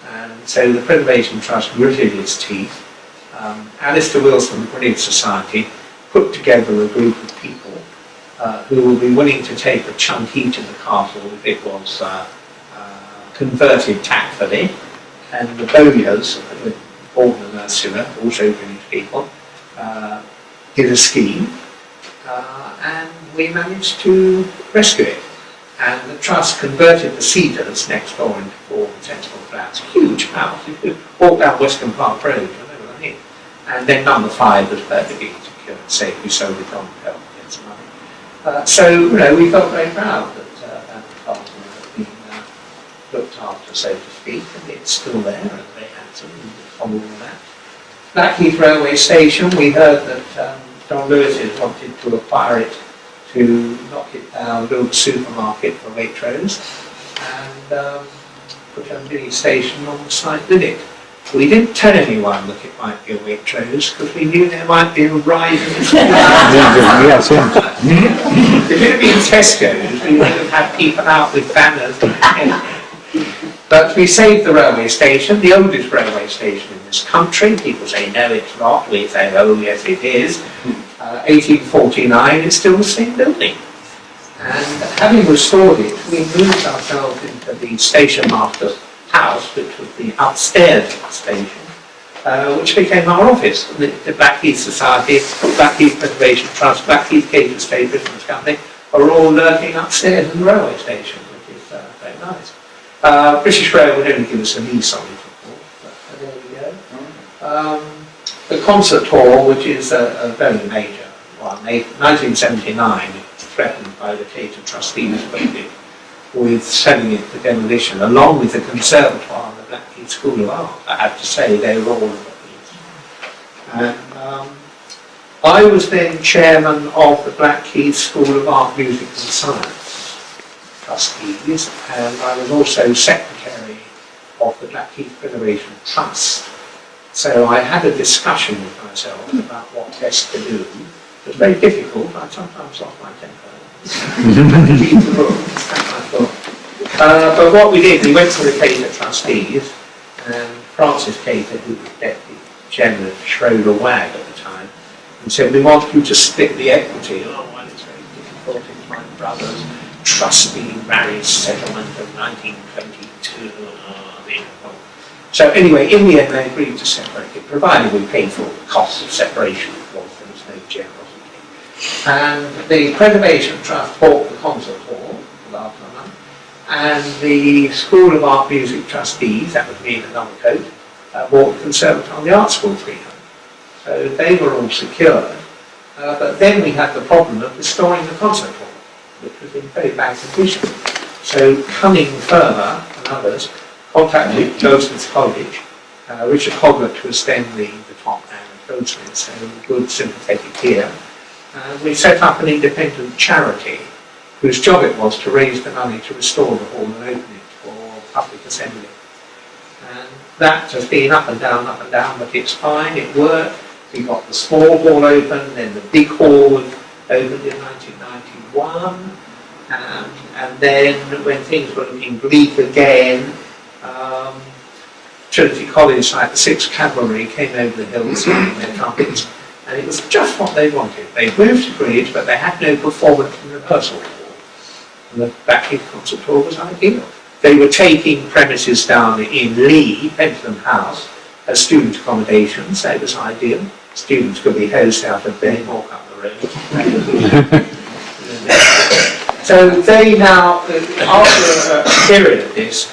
And so the Preservation Trust gritted its teeth. Alistair Wilson, the Greenwich Society, put together a group of people who will be willing to take a chunk each of the castle if it was converted tactfully. And the Bowyers, Gordon and Ursula, also Greenwich people, did a scheme. And we managed to rescue it. And the trust converted the Cedars next door into 4 sensible flats. Huge house. You could walk down Western Park Road, you know what I mean. And then number 5 was perfectly secure and safe. We sold it on to help get some money. So, you know, we felt very proud that that castle had been looked after, so to speak, and it's still there, and they had some following that. Blackheath Railway Station, we heard that John Lewis's wanted to acquire it to knock it down, build a supermarket for Waitrose, and put a mini station on the site with it. We didn't tell anyone that it might be a Waitrose because we knew there might be a ride. If it had been Tesco's, we would have had people out with banners. But we saved the railway station, the oldest railway station in this country. People say, no, it's not. We say, oh, yes, it is. 1849, it's still the same building. And having restored it, we moved ourselves into the station master's house, which was the upstairs station, which became our office. The Blackheath Society, Blackheath Preservation Trust, Blackheath Cable State Business Company are all lurking upstairs in the railway station, which is very nice. British Rail would only give us a lease on it, of course, but there we go. The concert hall, which is a very major one, 1979, threatened by the Cater trustees with selling it for demolition, along with the conservatoire and the Blackheath School of Art. I have to say, they were all of these. And I was then chairman of the Blackheath School of Art, Music and Science trustees, and I was also secretary of the Blackheath Preservation Trust. So I had a discussion with myself about what best to do. It was very difficult. I sometimes lost my temper. But what we did, we went to the Cater trustees, and Francis Cater, who was deputy chairman of Schroeder Wag at the time, and said, we want you to split the equity. Oh, well, it's very difficult. It's my brother's trustee marriage settlement of 1922. So anyway, in the end, they agreed to separate it, provided we paid for the cost of separation, of course, there was no generosity. And the Preservation Trust bought the concert hall, and the School of Art Music trustees, that was me in another coat, bought the Conservatoire Art School freehold. So they were all secured. But then we had the problem of restoring the concert hall, which was in very bad condition. So Cunning Firma and others contacted Goldsmiths College. Richard Hoggart was then the top man of Goldsmiths, so good sympathetic ear. We set up an independent charity whose job it was to raise the money to restore the hall and open it for public assembly. And that has been up and down, but it's fine, it worked. We got the small hall open, then the big hall opened in 1991, and then when things were looking bleak again, Trinity College, like the 6th Cavalry, came over the hills swinging their trumpets, and it was just what they wanted. They moved to Greenwich, but they had no performance and rehearsal hall. And the Blackheath Concert Hall was ideal. They were taking premises down in Lee, Pentland House, as student accommodation, so it was ideal. Students could be hosed out of bed, walk up the road. So they now, after a period of this,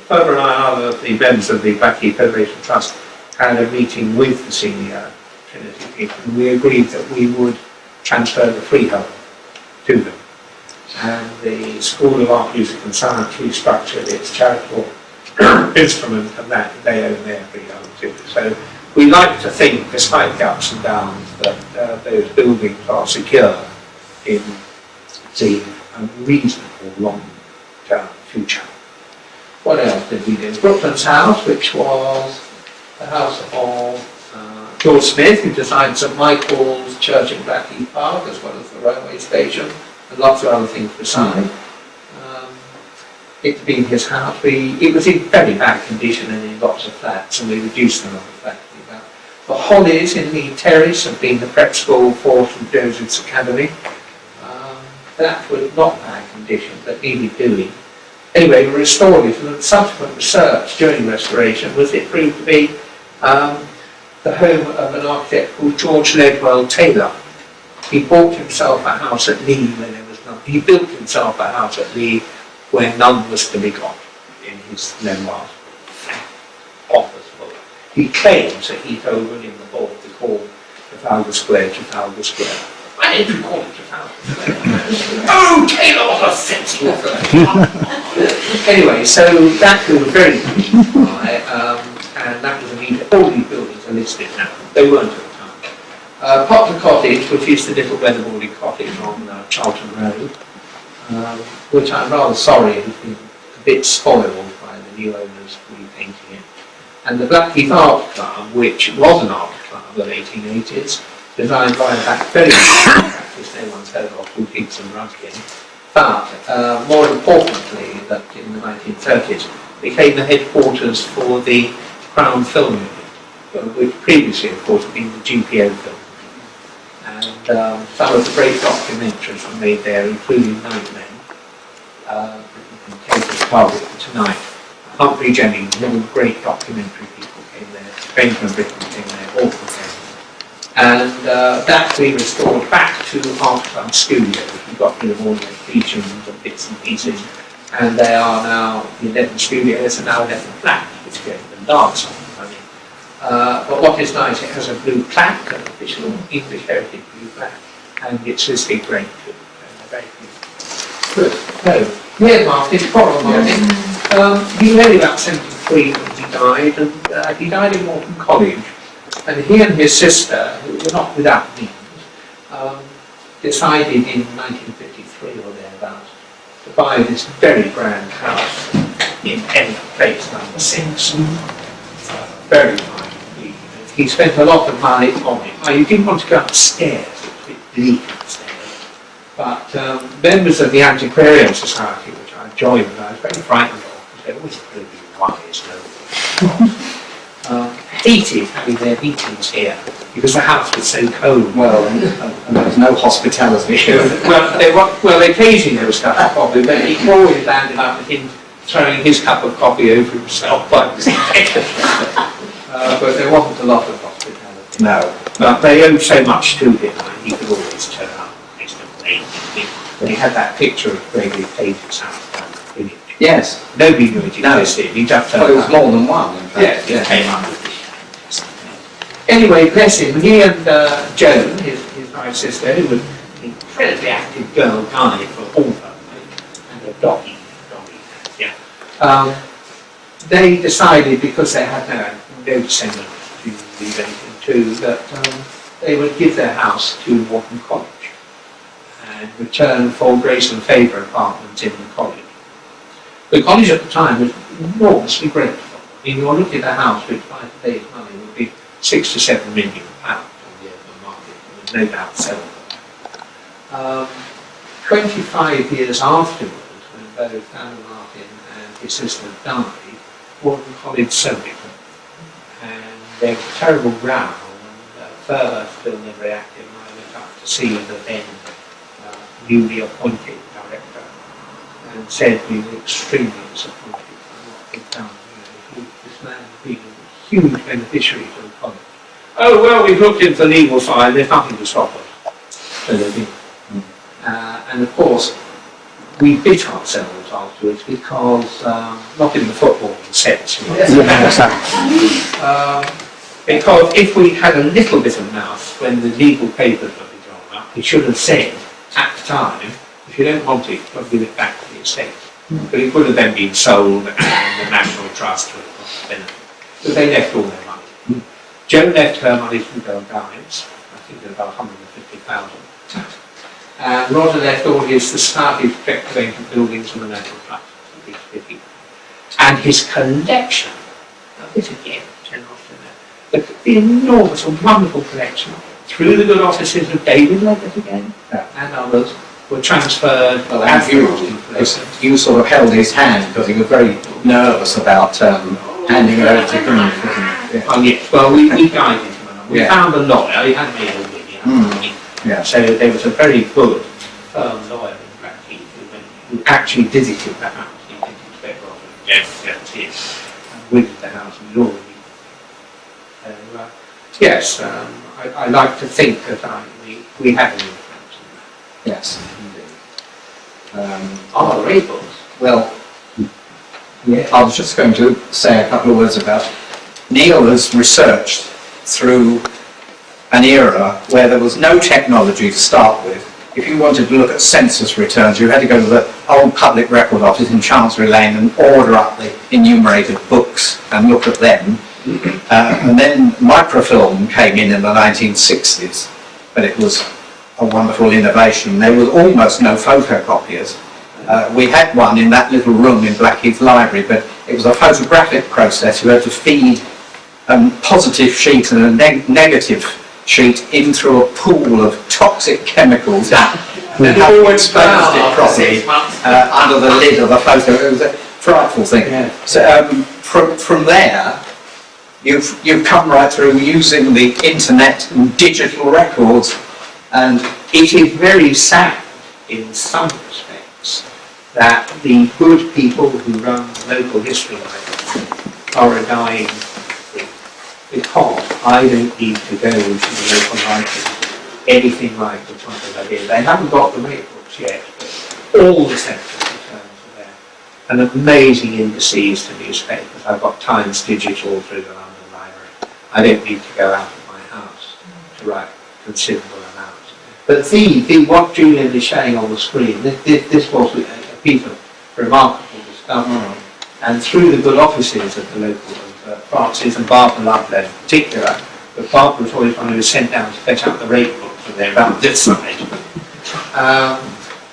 Ferber and I, other the members of the Blackheath Preservation Trust, had a meeting with the senior Trinity people, and we agreed that we would transfer the freehold to them. And the School of Art, Music and Science restructured its charitable instrument, and that they own their freehold too. So we like to think, despite the ups and downs, that those buildings are secure in the reasonable long-term future. What else did we do? Brooklands House, which was the house of George Smith, who designed St Michael's Church in Blackheath Park, as well as the railway station, and lots of other things beside. It being his house, it was in very bad condition and in lots of flats, and we reduced the number of flats. The Hollies in the terrace have been the prep school for St Joseph's Academy. That was not bad condition, but needed doing. Anyway, we restored it, and subsequent research during restoration was it proved to be the home of an architect called George Ledwell Taylor. He bought himself a house at Lee when there was none. He built himself a house at Lee where none was to be got, in his memoirs. Pompous book. He claims that he told William IV to call Trafalgar Square Trafalgar Square. Why did you call it Trafalgar Square? Oh, Taylor, what a sensible fellow! Anyway, so that was very good, and that was all these buildings are listed now. They weren't at the time. Poplar Cottage, which is the little weatherboarded cottage on Charlton Road, which I'm rather sorry has been a bit spoiled by the new owners repainting it. And the Blackheath Art Club, which was an art club of the 1880s, designed by that very practice no one's heard of, called Higson Ruskin. But more importantly, that in the 1930s became the headquarters for the Crown Film Unit, which previously, of course, had been the GPO film. And some of the great documentaries were made there, including Nightmen, Cater's Target for Tonight. Humphrey Jennings, all great documentary people came there. Benjamin Britten came there, all came there. And that we restored back to Art Club Studios. We got rid of all the features and bits and pieces, and they are now, the 11 studios are now 11 flats, which gave them dance on. But what is nice, it has a blue plaque, an official English heritage blue plaque, and it's listed great too. Very good. So, yeah, Martin, Coral Martin. He was only about 73 when he died, and he died in Walton College. And he and his sister, who were not without means, decided in 1953 or thereabouts to buy this very grand house in Pennant Place, number 6. Very fine. He spent a lot of money on it. Now, you didn't want to go upstairs, it was a bit bleak upstairs. But members of the Antiquarian Society, which I joined, and I was very frightened of, because they always really wise, hated having their meetings here because the house was so cold. Well, and there was no hospitality. well, occasionally there was stuff probably, but he always landed up with him throwing his cup of coffee over himself by mistake. But there wasn't a lot of hospitality. No. But they owed so much to him, and he could always turn up. They had that picture of Gregory Page's house down in Greenwich. Yes. Nobody knew it existed. He just Well, it was more than one, in fact. yeah, came up with this. Anyway, bless him, he and Joan, his wife's sister, who was an incredibly active girl, guy for all of them, and a doggy, yeah. They decided, because they had no descendants to leave anything to, that they would give their house to Wharton College and return for grace and favour apartments in the college. The college at the time was enormously grateful. I mean, you're looking at a house which by today's money would be £6 to £7 million on the open market, and no doubt sell them. 25 years afterwards, when both Alan Martin and his sister died, Wharton College sold it, and there was a terrible row, and further still never active, and I went up to see the then newly appointed director, and said we were extremely disappointed by what they'd done. This man had been a huge beneficiary to the college. Oh, well, we've looked into the legal side, there's nothing to stop us. So they did. And of course, we bit ourselves afterwards because, not in the football sense, because if we had a little bit of mouth when the legal papers were drawn up, we should have said at the time, if you don't want it, you've got to give it back to the estate. But it would have then been sold and the National Trust would have got the benefit. But they left all their money. Joan left her money to the guides, I think it was about 150,000. And Roger left all his Society of Ancient Buildings and the National Trust. And his collection, now this again, the enormous and wonderful collection, through the good offices of David Leggett again, and others, were transferred. Well, and you sort of held his hand because he was very nervous about handing it over to Greenwich. Oh yes, well we guided him along. We found a lawyer, he had made a will, Yeah. So there was a very good, firm lawyer in Blackheath who actually visited the house. He didn't expect Robert and with the house and law. Yes, I like to think that we had an influence in that. Yes, indeed. Labels. Well, yeah, I was just going to say a couple of words about Neil has researched through an era where there was no technology to start with. If you wanted to look at census returns, you had to go to the old Public Record Office in Chancery Lane and order up the enumerated books and look at them. And then microfilm came in the 1960s, but it was a wonderful innovation. There was almost no photocopiers. We had one in that little room in Blackheath Library, but it was a photographic process. You had to feed a positive sheet and a negative sheet in through a pool of toxic chemicals and always exposed it properly under the lid of the photo. It was a frightful thing. Yeah. So from there, you've come right through using the internet and digital records, and it is very sad in some respects that the good people who run local history libraries are a dying breed, because I don't need to go to the local library anything like the type of idea. They haven't got the rate books yet, but all the census returns are there. And amazing indices to newspapers. I've got Times Digital through the London Library. I don't need to go out of my house to write considerable amounts. But what Julian is showing on the screen, this was a piece of remarkable discovery. And through the good offices of the local Francis and Barbara Loveland in particular, but Barbara was always one who was sent down to fetch out the rate books, and they're about this size.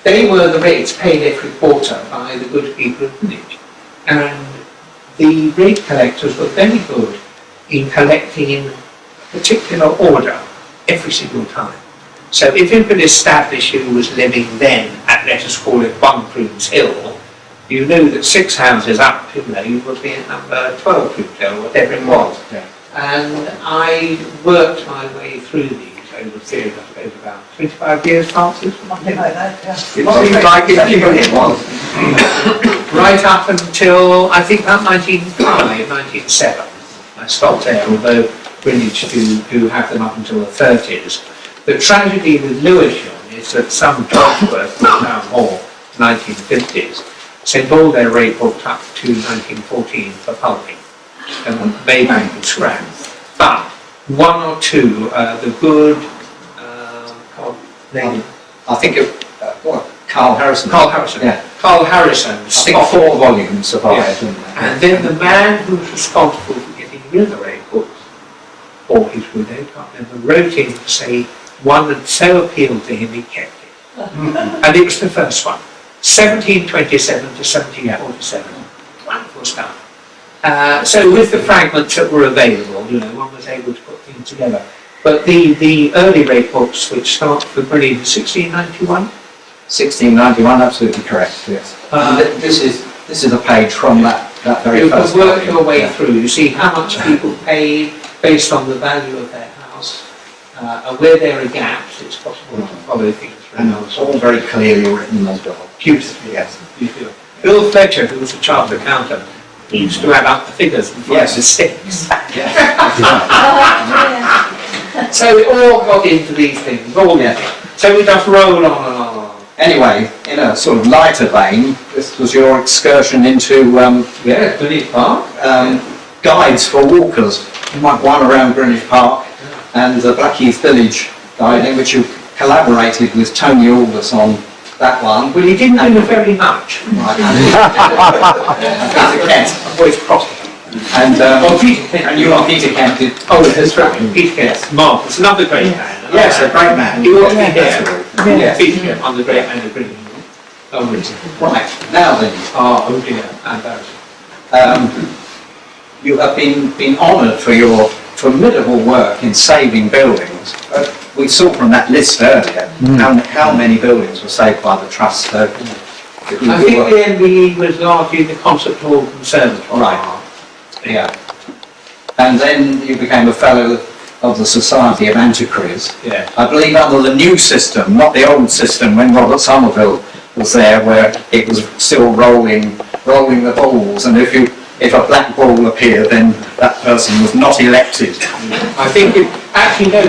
They were the rates paid every quarter by the good people of Greenwich. And the rate collectors were very good in collecting in a particular order every single time. So if you could establish who was living then at, let us call it, One Crooms Hill, you knew that 6 houses up, you would be at number 12 Crooms Hill, whatever it was. Yeah. And I worked my way through these over a period of about 25 years, Francis, something like that. Yeah. It seems like it was. Right up until, I think, about 1905, 1907. I stopped there, although Greenwich do have them up until the 30s. The tragedy with Lewisham is is that some Chatsworth Town Hall, 1950s, sent all their rate books up to 1914 for pulping, and Maybank and scrap. But one or two, the good, name, I think it, what, Carl Harrison. Carl Harrison. Yeah. Carl Harrison. I think 4 volumes survived, didn't they? And then the man who was responsible for getting rid of the rate books, or his widow, can't remember, wrote in to say one had so appealed to him he kept it. And it was the first one, 1727 to 1747. Wonderful stuff. So with the fragments that were available, one was able to put things together. But the early rate books, which start for Greenwich in 1691. 1691, absolutely correct. Yes. This is a page from that very you first. can work volume. your way through. You see how much people paid based on the value of their house, and where there are gaps. It's possible to follow things through. And it's all very clearly written as well. Beautifully, yes. Beautiful. Bill Fletcher, who was a chartered accountant, he used to add up the figures and find mistakes. So it all got into these things, all Yeah. So we just roll on and on and on. Anyway, in a sort of lighter vein, this was your excursion into Greenwich Park. guides for walkers. You might one around Greenwich Park and the Blackheath Village guide, in which you collaborated with Tony Aldous on that one. Well, he didn't do very much. Right, and Peter Kent. Always prosper. And, Peter Kent. and you and Peter Kent did. Oh, that's right. Peter Kent. Marvellous. Another great man. Yes, a great man. He ought to be here. Yes. Peter Kent, on the great man of Greenwich. Oh, Right, now then, oh dear, embarrassing. you have been honoured for your formidable work in saving buildings. We saw from that list earlier how many buildings were saved by the Trust. I think the NBE was largely the Concert Hall Conservatory. Right. Yeah. And then you became a fellow of the Society of Antiquaries. Yeah. I believe under the new system, not the old system when Robert Somerville was there, where it was still rolling the balls, and if a black ball appeared, then that person was not elected. I think actually no,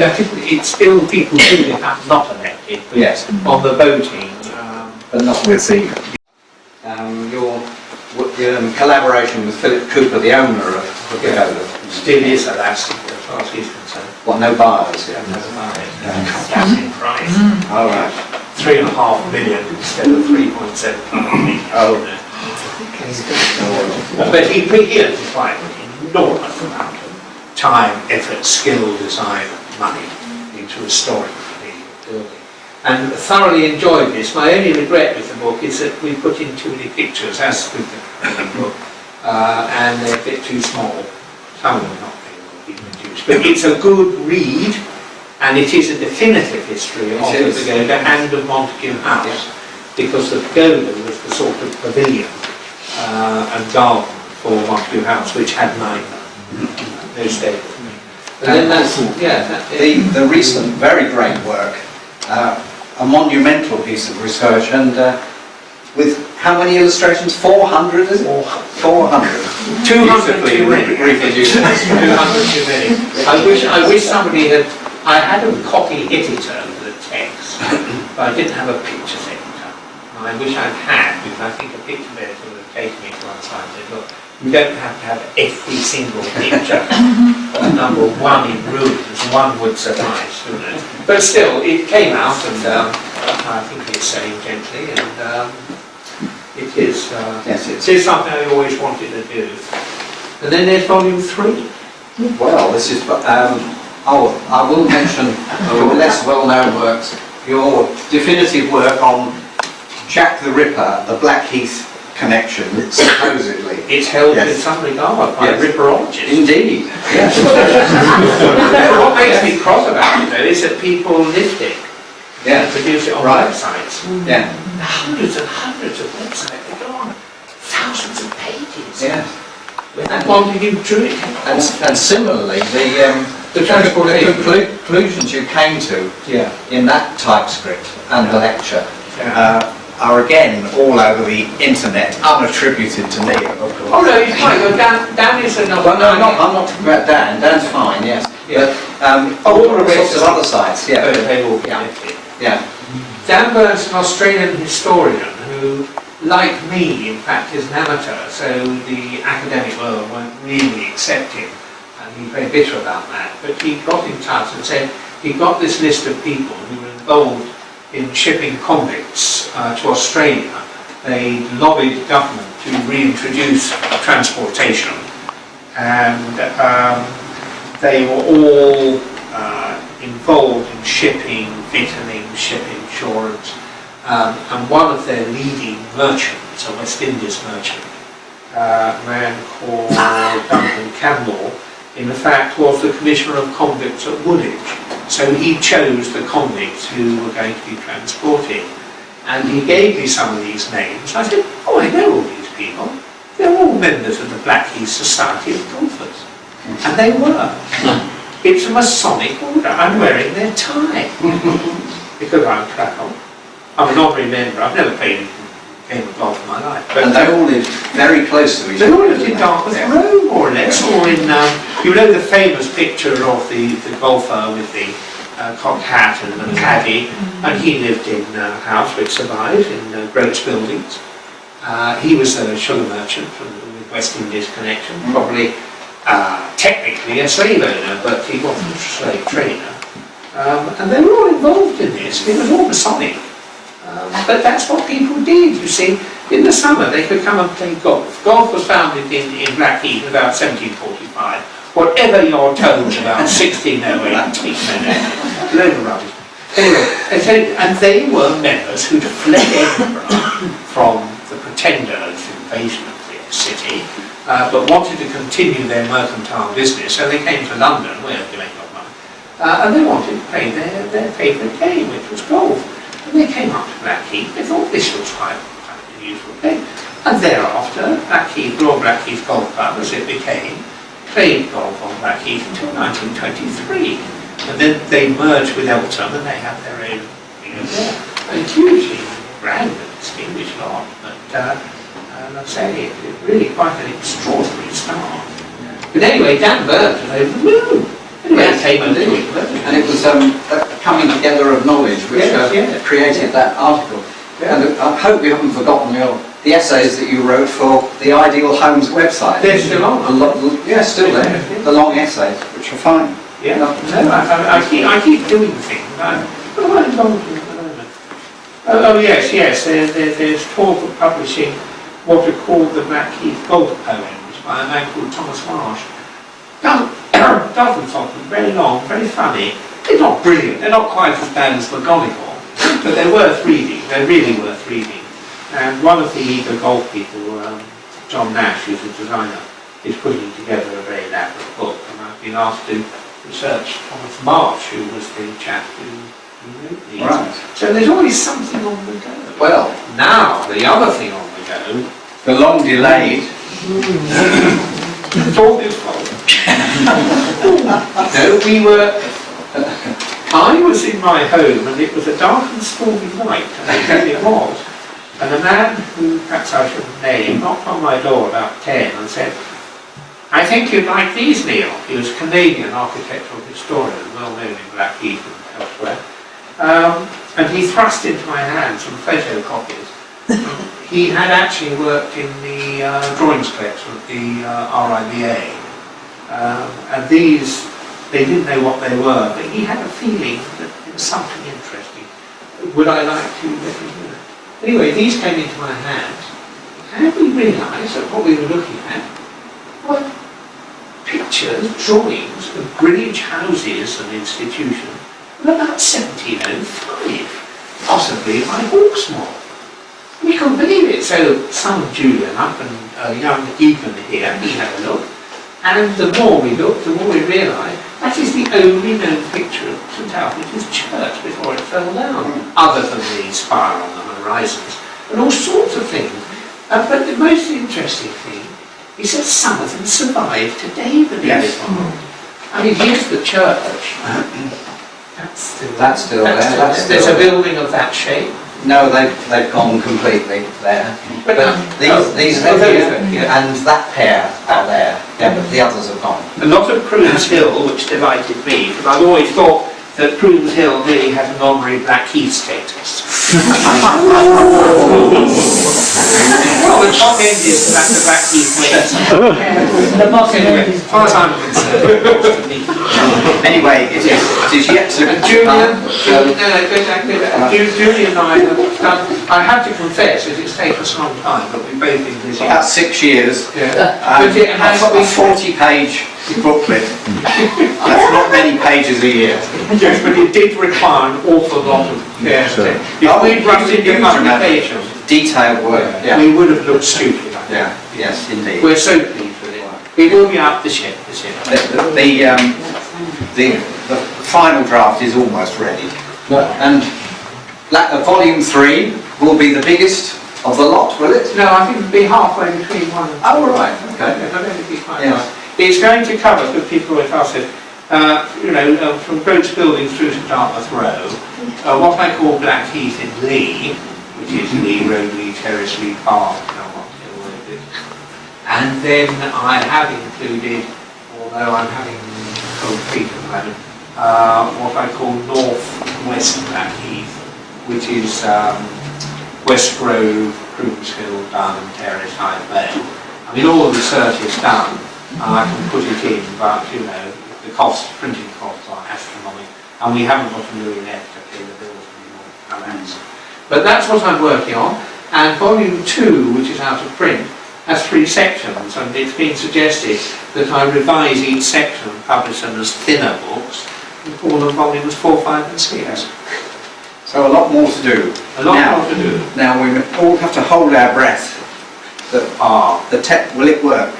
it's still people who have not elected. But Yes. On the voting. But not with the your collaboration with Philip Cooper, the owner of the Pagoda. Still is elastic as far as he's concerned. What, no buyers? Yeah. Fantastic price. All right. 3.5 million instead of 3.75 million. Oh. But he has applied an enormous amount of time, effort, skill, design, money into restoring the building. And thoroughly enjoyed this. My only regret with the book is that we put in too many pictures, as with the book, and they're a bit too small. Some of them not being reduced. But it's a good read, and it is a definitive history of the Pagoda and of Montague House, because the Pagoda was the sort of pavilion and garden for Montague House, which had 9 no stables. And then that's, the recent very great work, a monumental piece of research, and with how many illustrations? 400, is it? 400. 200 too many. Reproduced. 200 too many. I wish somebody had. I had a copy editor of the text, but I didn't have a pictures editor. And I wish I'd had, because I think a picture editor would have taken me to one side and said, look, you don't have to have every single picture of number 1 in ruins. 1 would suffice, wouldn't it? But still, it came out, and I think it's saying gently, and it is. Yes, it is something I always wanted to do. And then there's volume 3. Well, this is. I will mention your less well-known works. Your definitive work on Jack the Ripper, the Blackheath connection, supposedly. It's held in some regard by ripperologists. Indeed. Yes. What makes me cross about it, though, is that people lift it and produce it on websites. Yeah. Hundreds and hundreds of websites. They go on thousands of pages. Yeah. With that Montague drew it. And similarly, the conclusions you came to in that typescript and the lecture are again all over the internet, unattributed to Neil, of course. Oh no, it's fine. Well, Dan is another. Well, no, I'm not talking about Dan. Dan's fine, yes. Yeah. But all sorts of other sites, They will be lifted. Yeah. Dan Burt's an Australian historian who, like me, in fact, is an amateur, so the academic world won't really accept him, and he's very bitter about that. But he got in touch and said he got this list of people who were involved in shipping convicts to Australia. They lobbied the government to reintroduce transportation, and they were all involved in shipping, victualling, ship insurance, and one of their leading merchants, a West Indies merchant, a man called Duncan Campbell, in fact was the Commissioner of Convicts at Woolwich. So he chose the convicts who were going to be transported. And he gave me some of these names. I said, oh, I know all these people. They're all members of the Blackheath Society of Golfers. And they were. It's a Masonic order. I'm wearing their tie. Because I'm proud. I'm an honorary member. I've never played a game of golf in my life. But And they all lived very close to each other. they all lived in Dartmouth Row, more or less, or in, you know the famous picture of the golfer with the cocked hat and the caddy, and he lived in a house which survived in Greenwich buildings. He was a sugar merchant with West Indies connection, probably technically a slave owner, but he wasn't a slave trader. And they were all involved in this. It was all Masonic. But that's what people did, you see. In the summer they could come and play golf. Golf was founded in Blackheath in about 1745. Whatever you're told about 1608, load of rubbish. Anyway, and they were members who'd fled Edinburgh from the Pretenders' invasion of the city, but wanted to continue their mercantile business, so they came to London, where they make a lot of money, and they wanted to play their favourite game, which was golf. And they came up to Blackheath. They thought this was quite an unusual game. And thereafter, Royal Blackheath Golf Club, as it became, played golf on Blackheath until 1923. And then they merged with Eltham and they had their own, a hugely grand and distinguished lot. But I'd say it really quite an extraordinary start. But anyway, Dan Burt was over the moon. Anyway, it came a little bit. And it was a coming together of knowledge which created that article. Yeah. And I hope you haven't forgotten the essays that you wrote for the Ideal Homes website. They're still on. Yeah, still there. The long essays, which are fine. Yeah, no, I keep doing things. What am I involved in at the moment? Oh yes, there's talk of publishing what are called the Blackheath Golf Poems by a man called Thomas Marsh. Dozens of them, very long, very funny. They're not brilliant, they're not quite as bad as McGonagall, but they're worth reading, they're really worth reading. And one of the golf people, John Nash, who's a designer, is putting together a very elaborate book, and I've been asked to research Thomas Marsh, who was the chap who wrote these. Right. So there's always something on the go. Well, Now, the other thing on the go, the long delayed. it's all his fault. No, I was in my home and it was a dark and stormy night, and it really was. And a man who, perhaps I shouldn't name, knocked on my door about 10 and said, I think you'd like these, Neil. He was a Canadian architectural historian, well known in Blackheath and elsewhere. And he thrust into my hand some photocopies. He had actually worked in the drawings collection of the RIBA. And these, they didn't know what they were, but he had a feeling that there was something interesting. Would I like to let him know? Anyway, these came into my hand, and we realised that what we were looking at were pictures, drawings of Greenwich houses and institutions of about 1705, possibly by Hawksmoor. We couldn't believe it, so son Julian up and young Egan here, he had a look. And the more we looked, the more we realised that is the only known picture of St Alfred's Church before it fell down, other than the spire on the horizons, and all sorts of things. But the most interesting thing is that some of them survive today, believe it or not. I mean, here's the church. That's still there. There's a building of that shape. No, they've gone completely there. But these are here, and that pair are there. Yeah, but the others have gone. A lot of Cruise Hill, which delighted me, because I've always thought that Greenwich Hill really has an honorary Blackheath status. Well, the top end is the Blackheath waste. The bottom Anyway, end as far as I'm concerned, Anyway, it is yet to... and Julian and I have done, I have to confess that it's taken us a long time, but we've both been busy. About 6 years. Yeah. But it has I've got a been 40-page booklet. That's not many pages a year. yes, but it did require an awful lot of care. If we'd rushed into publication, Detailed work. Yeah. we would have looked stupid. I think. Yeah. Yes, indeed. We're so pleased with it. It will be out this year. The final draft is almost ready. And volume 3 will be the biggest of the lot, will it? No, I think it'll be halfway between one and two. Oh, right. Okay. I don't think it'll be quite Yes. right. It's going to cover, for people who are it, from Groats Building through to Dartmouth Row, what I call Blackheath in Lee, which is Lee Road, Lee Terrace, Lee Park, and then I have included, although I'm having cold feet at the moment, what I call North-West Blackheath, which is West Grove, Crooms Hill, Diamond Terrace, Hyde Vale. I mean, all the research is done, and I can put it in, but the printing costs are astronomical, and we haven't got a million left to pay the bills anymore. But that's what I'm working on, and volume 2, which is out of print, has 3 sections, and it's been suggested that I revise each section and publish them as thinner books, and call them volumes 4, 5 and 6. So a lot more to do. A lot more to do. Now we all have to hold our breath. Will it work?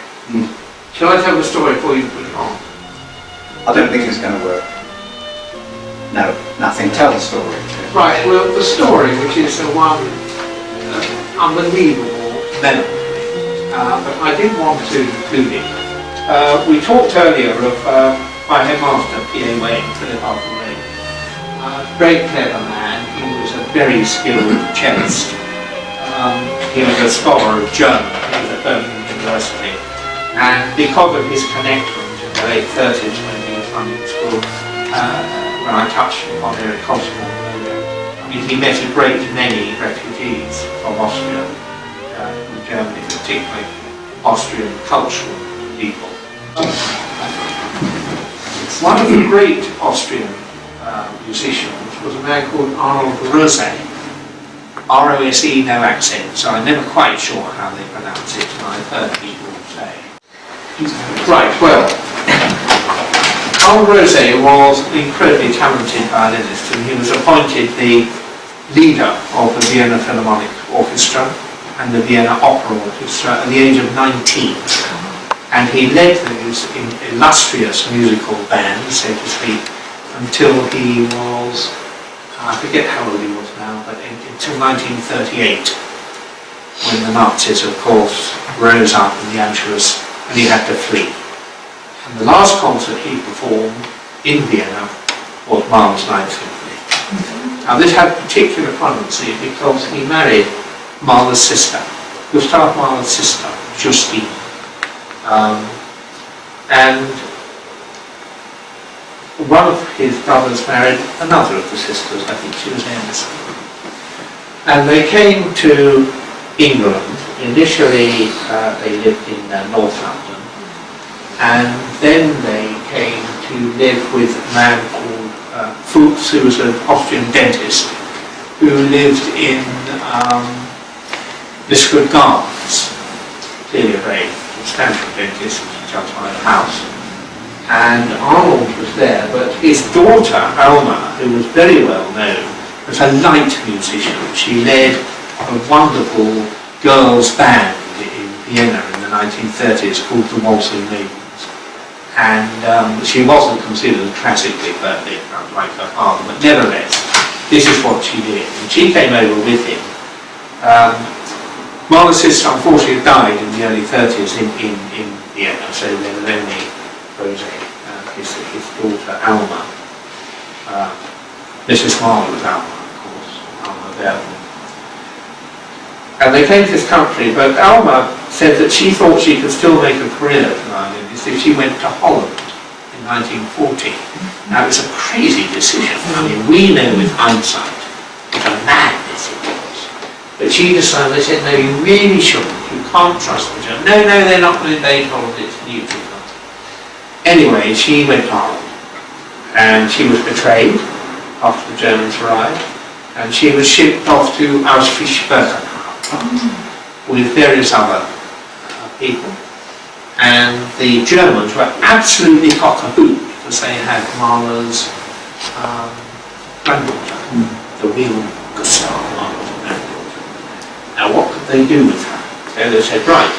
Shall I tell the story before you put it on? I don't think it's going to work. No, nothing. Tell the story. Right, well, the story, which is one unbelievable memory, but I did want to include it. We talked earlier of my headmaster, P.A. Wayne, Philip Arthur Wayne. Very clever man. He was a very skilled cellist. He was a scholar of German. He was at Birmingham University. And because of his connections in the late 30s when he was running the school, when I touched upon Eric Constable earlier, I mean, he met a great many refugees from Austria, from Germany particularly, Austrian cultural people. One of the great Austrian musicians was a man called Arnold Rose, R-O-S-E, no accent, so I'm never quite sure how they pronounce it, and I've heard people say. Right, well, Arnold Rose was an incredibly talented violinist, and he was appointed the leader of the Vienna Philharmonic Orchestra and the Vienna Opera Orchestra at the age of 19. And he led those illustrious musical bands, so to speak, until he was, I forget how old he was now, but until 1938, when the Nazis, of course, rose up in the Anschluss and he had to flee. And the last concert he performed in Vienna was Mahler's Ninth Symphony. Now this had particular prominency because he married Mahler's sister, Gustav Mahler's sister, Justine. And one of his brothers married another of the sisters, I think she was Emerson. And they came to England. Initially they lived in North London, and then they came to live with a man called Fuchs, who was an Austrian dentist, who lived in Liskeard Gardens, clearly a very substantial dentist, just by the house. And Arnold was there, but his daughter, Alma, who was very well known, was a light musician. She led a wonderful girls' band in Vienna in the 1930s called the Waltzing Maidens. And she wasn't considered classically perfect, like her father, but nevertheless, this is what she did. And she came over with him. Mahler's sister unfortunately died in the early 30s in Vienna, so there was only Rose, his daughter Alma. Mrs. Mahler was Alma, of course, Alma Bell. And they came to this country, but Alma said that she thought she could still make a career as an violinist if she went to Holland. in 1940. Now, it was a crazy decision. I mean, we know with hindsight what a madness it was. But she decided, they said, no, you really shouldn't. You can't trust the Germans. No, no, they're not going to invade Holland, it's a neutral country. Anyway, she went to Holland. And she was betrayed after the Germans arrived. And she was shipped off to Auschwitz-Birkenau with various other people. And the Germans were absolutely cock-a-hoot because they had Mahler's granddaughter, the real Gustav Mahler's granddaughter. Now what could they do with her? So they said, right,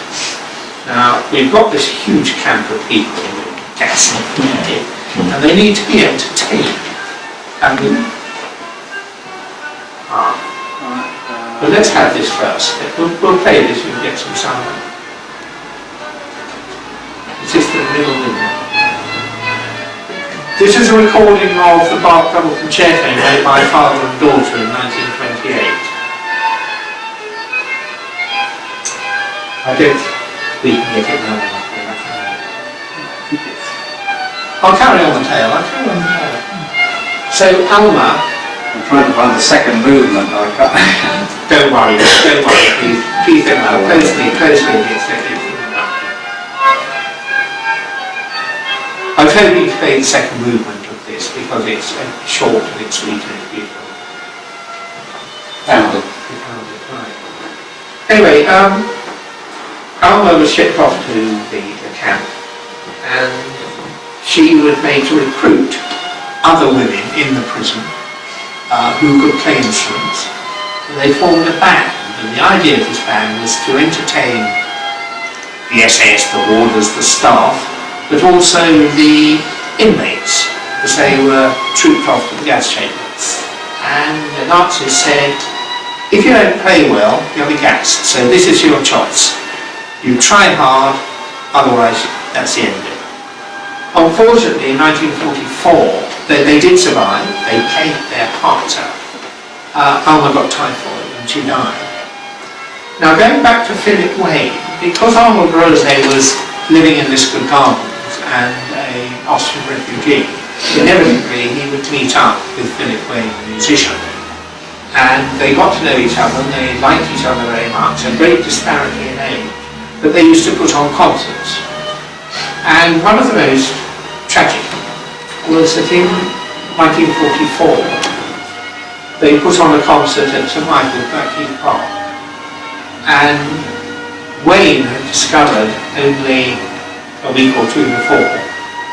now we've got this huge camp of people with gas and they need to be entertained. And but let's have this first. We'll play this and get some sound. Is this the middle window? This is a recording of the Bach double concerto made by father and daughter in 1928. I don't think we can get it now. I'll carry on the tale. So Alma, I'm trying to find the second movement. I can't. don't worry, please. Please don't worry. Closely against it. I was hoping to play the second movement of this because it's short and it's sweet and it's beautiful. Found it. Right. Anyway, Alma was shipped off to the camp and she was made to recruit other women in the prison who could play instruments. And they formed a band, and the idea of this band was to entertain the SS, the warders, the staff, but also the inmates, because they were trooped off to the gas chambers. And the Nazis said, if you don't play well, you'll be gassed, so this is your choice. You try hard, otherwise that's the end of it. Unfortunately, in 1944, they did survive. They played their hearts out. Alma got typhoid and she died. Now going back to Philip Wayne, because Arnold Rose was living in Lisbon Gardens and an Austrian refugee, inevitably he would meet up with Philip Wayne, the musician. And they got to know each other and they liked each other very much, a great disparity in age. But they used to put on concerts. And one of the most tragic was that in 1944 they put on a concert at St Michael's, Blackheath Park, and Wayne had discovered only a week or two before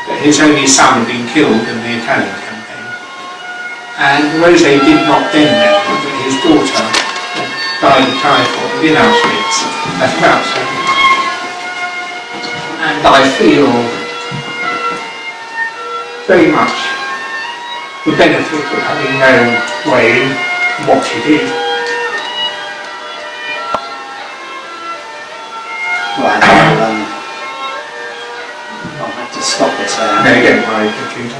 that his only son had been killed in the Italian campaign, and Rose did not then know that his daughter had died of typhoid in Auschwitz at about 7. And I feel very much the benefit of having known Wayne and what he did. Right, I'll have to stop it there. No, don't worry, computer.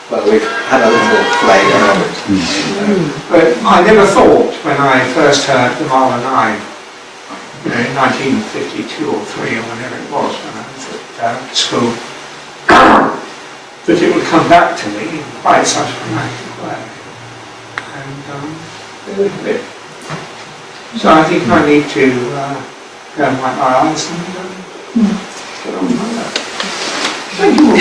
Well, we've had a little flavour of it. But I never thought when I first heard the Mahler 9, in 1952 or 3 or whenever it was, when I was at school, that it would come back to me in quite such a dramatic way. And so I think I need to go and wipe my eyes and get on with that. Thank you all.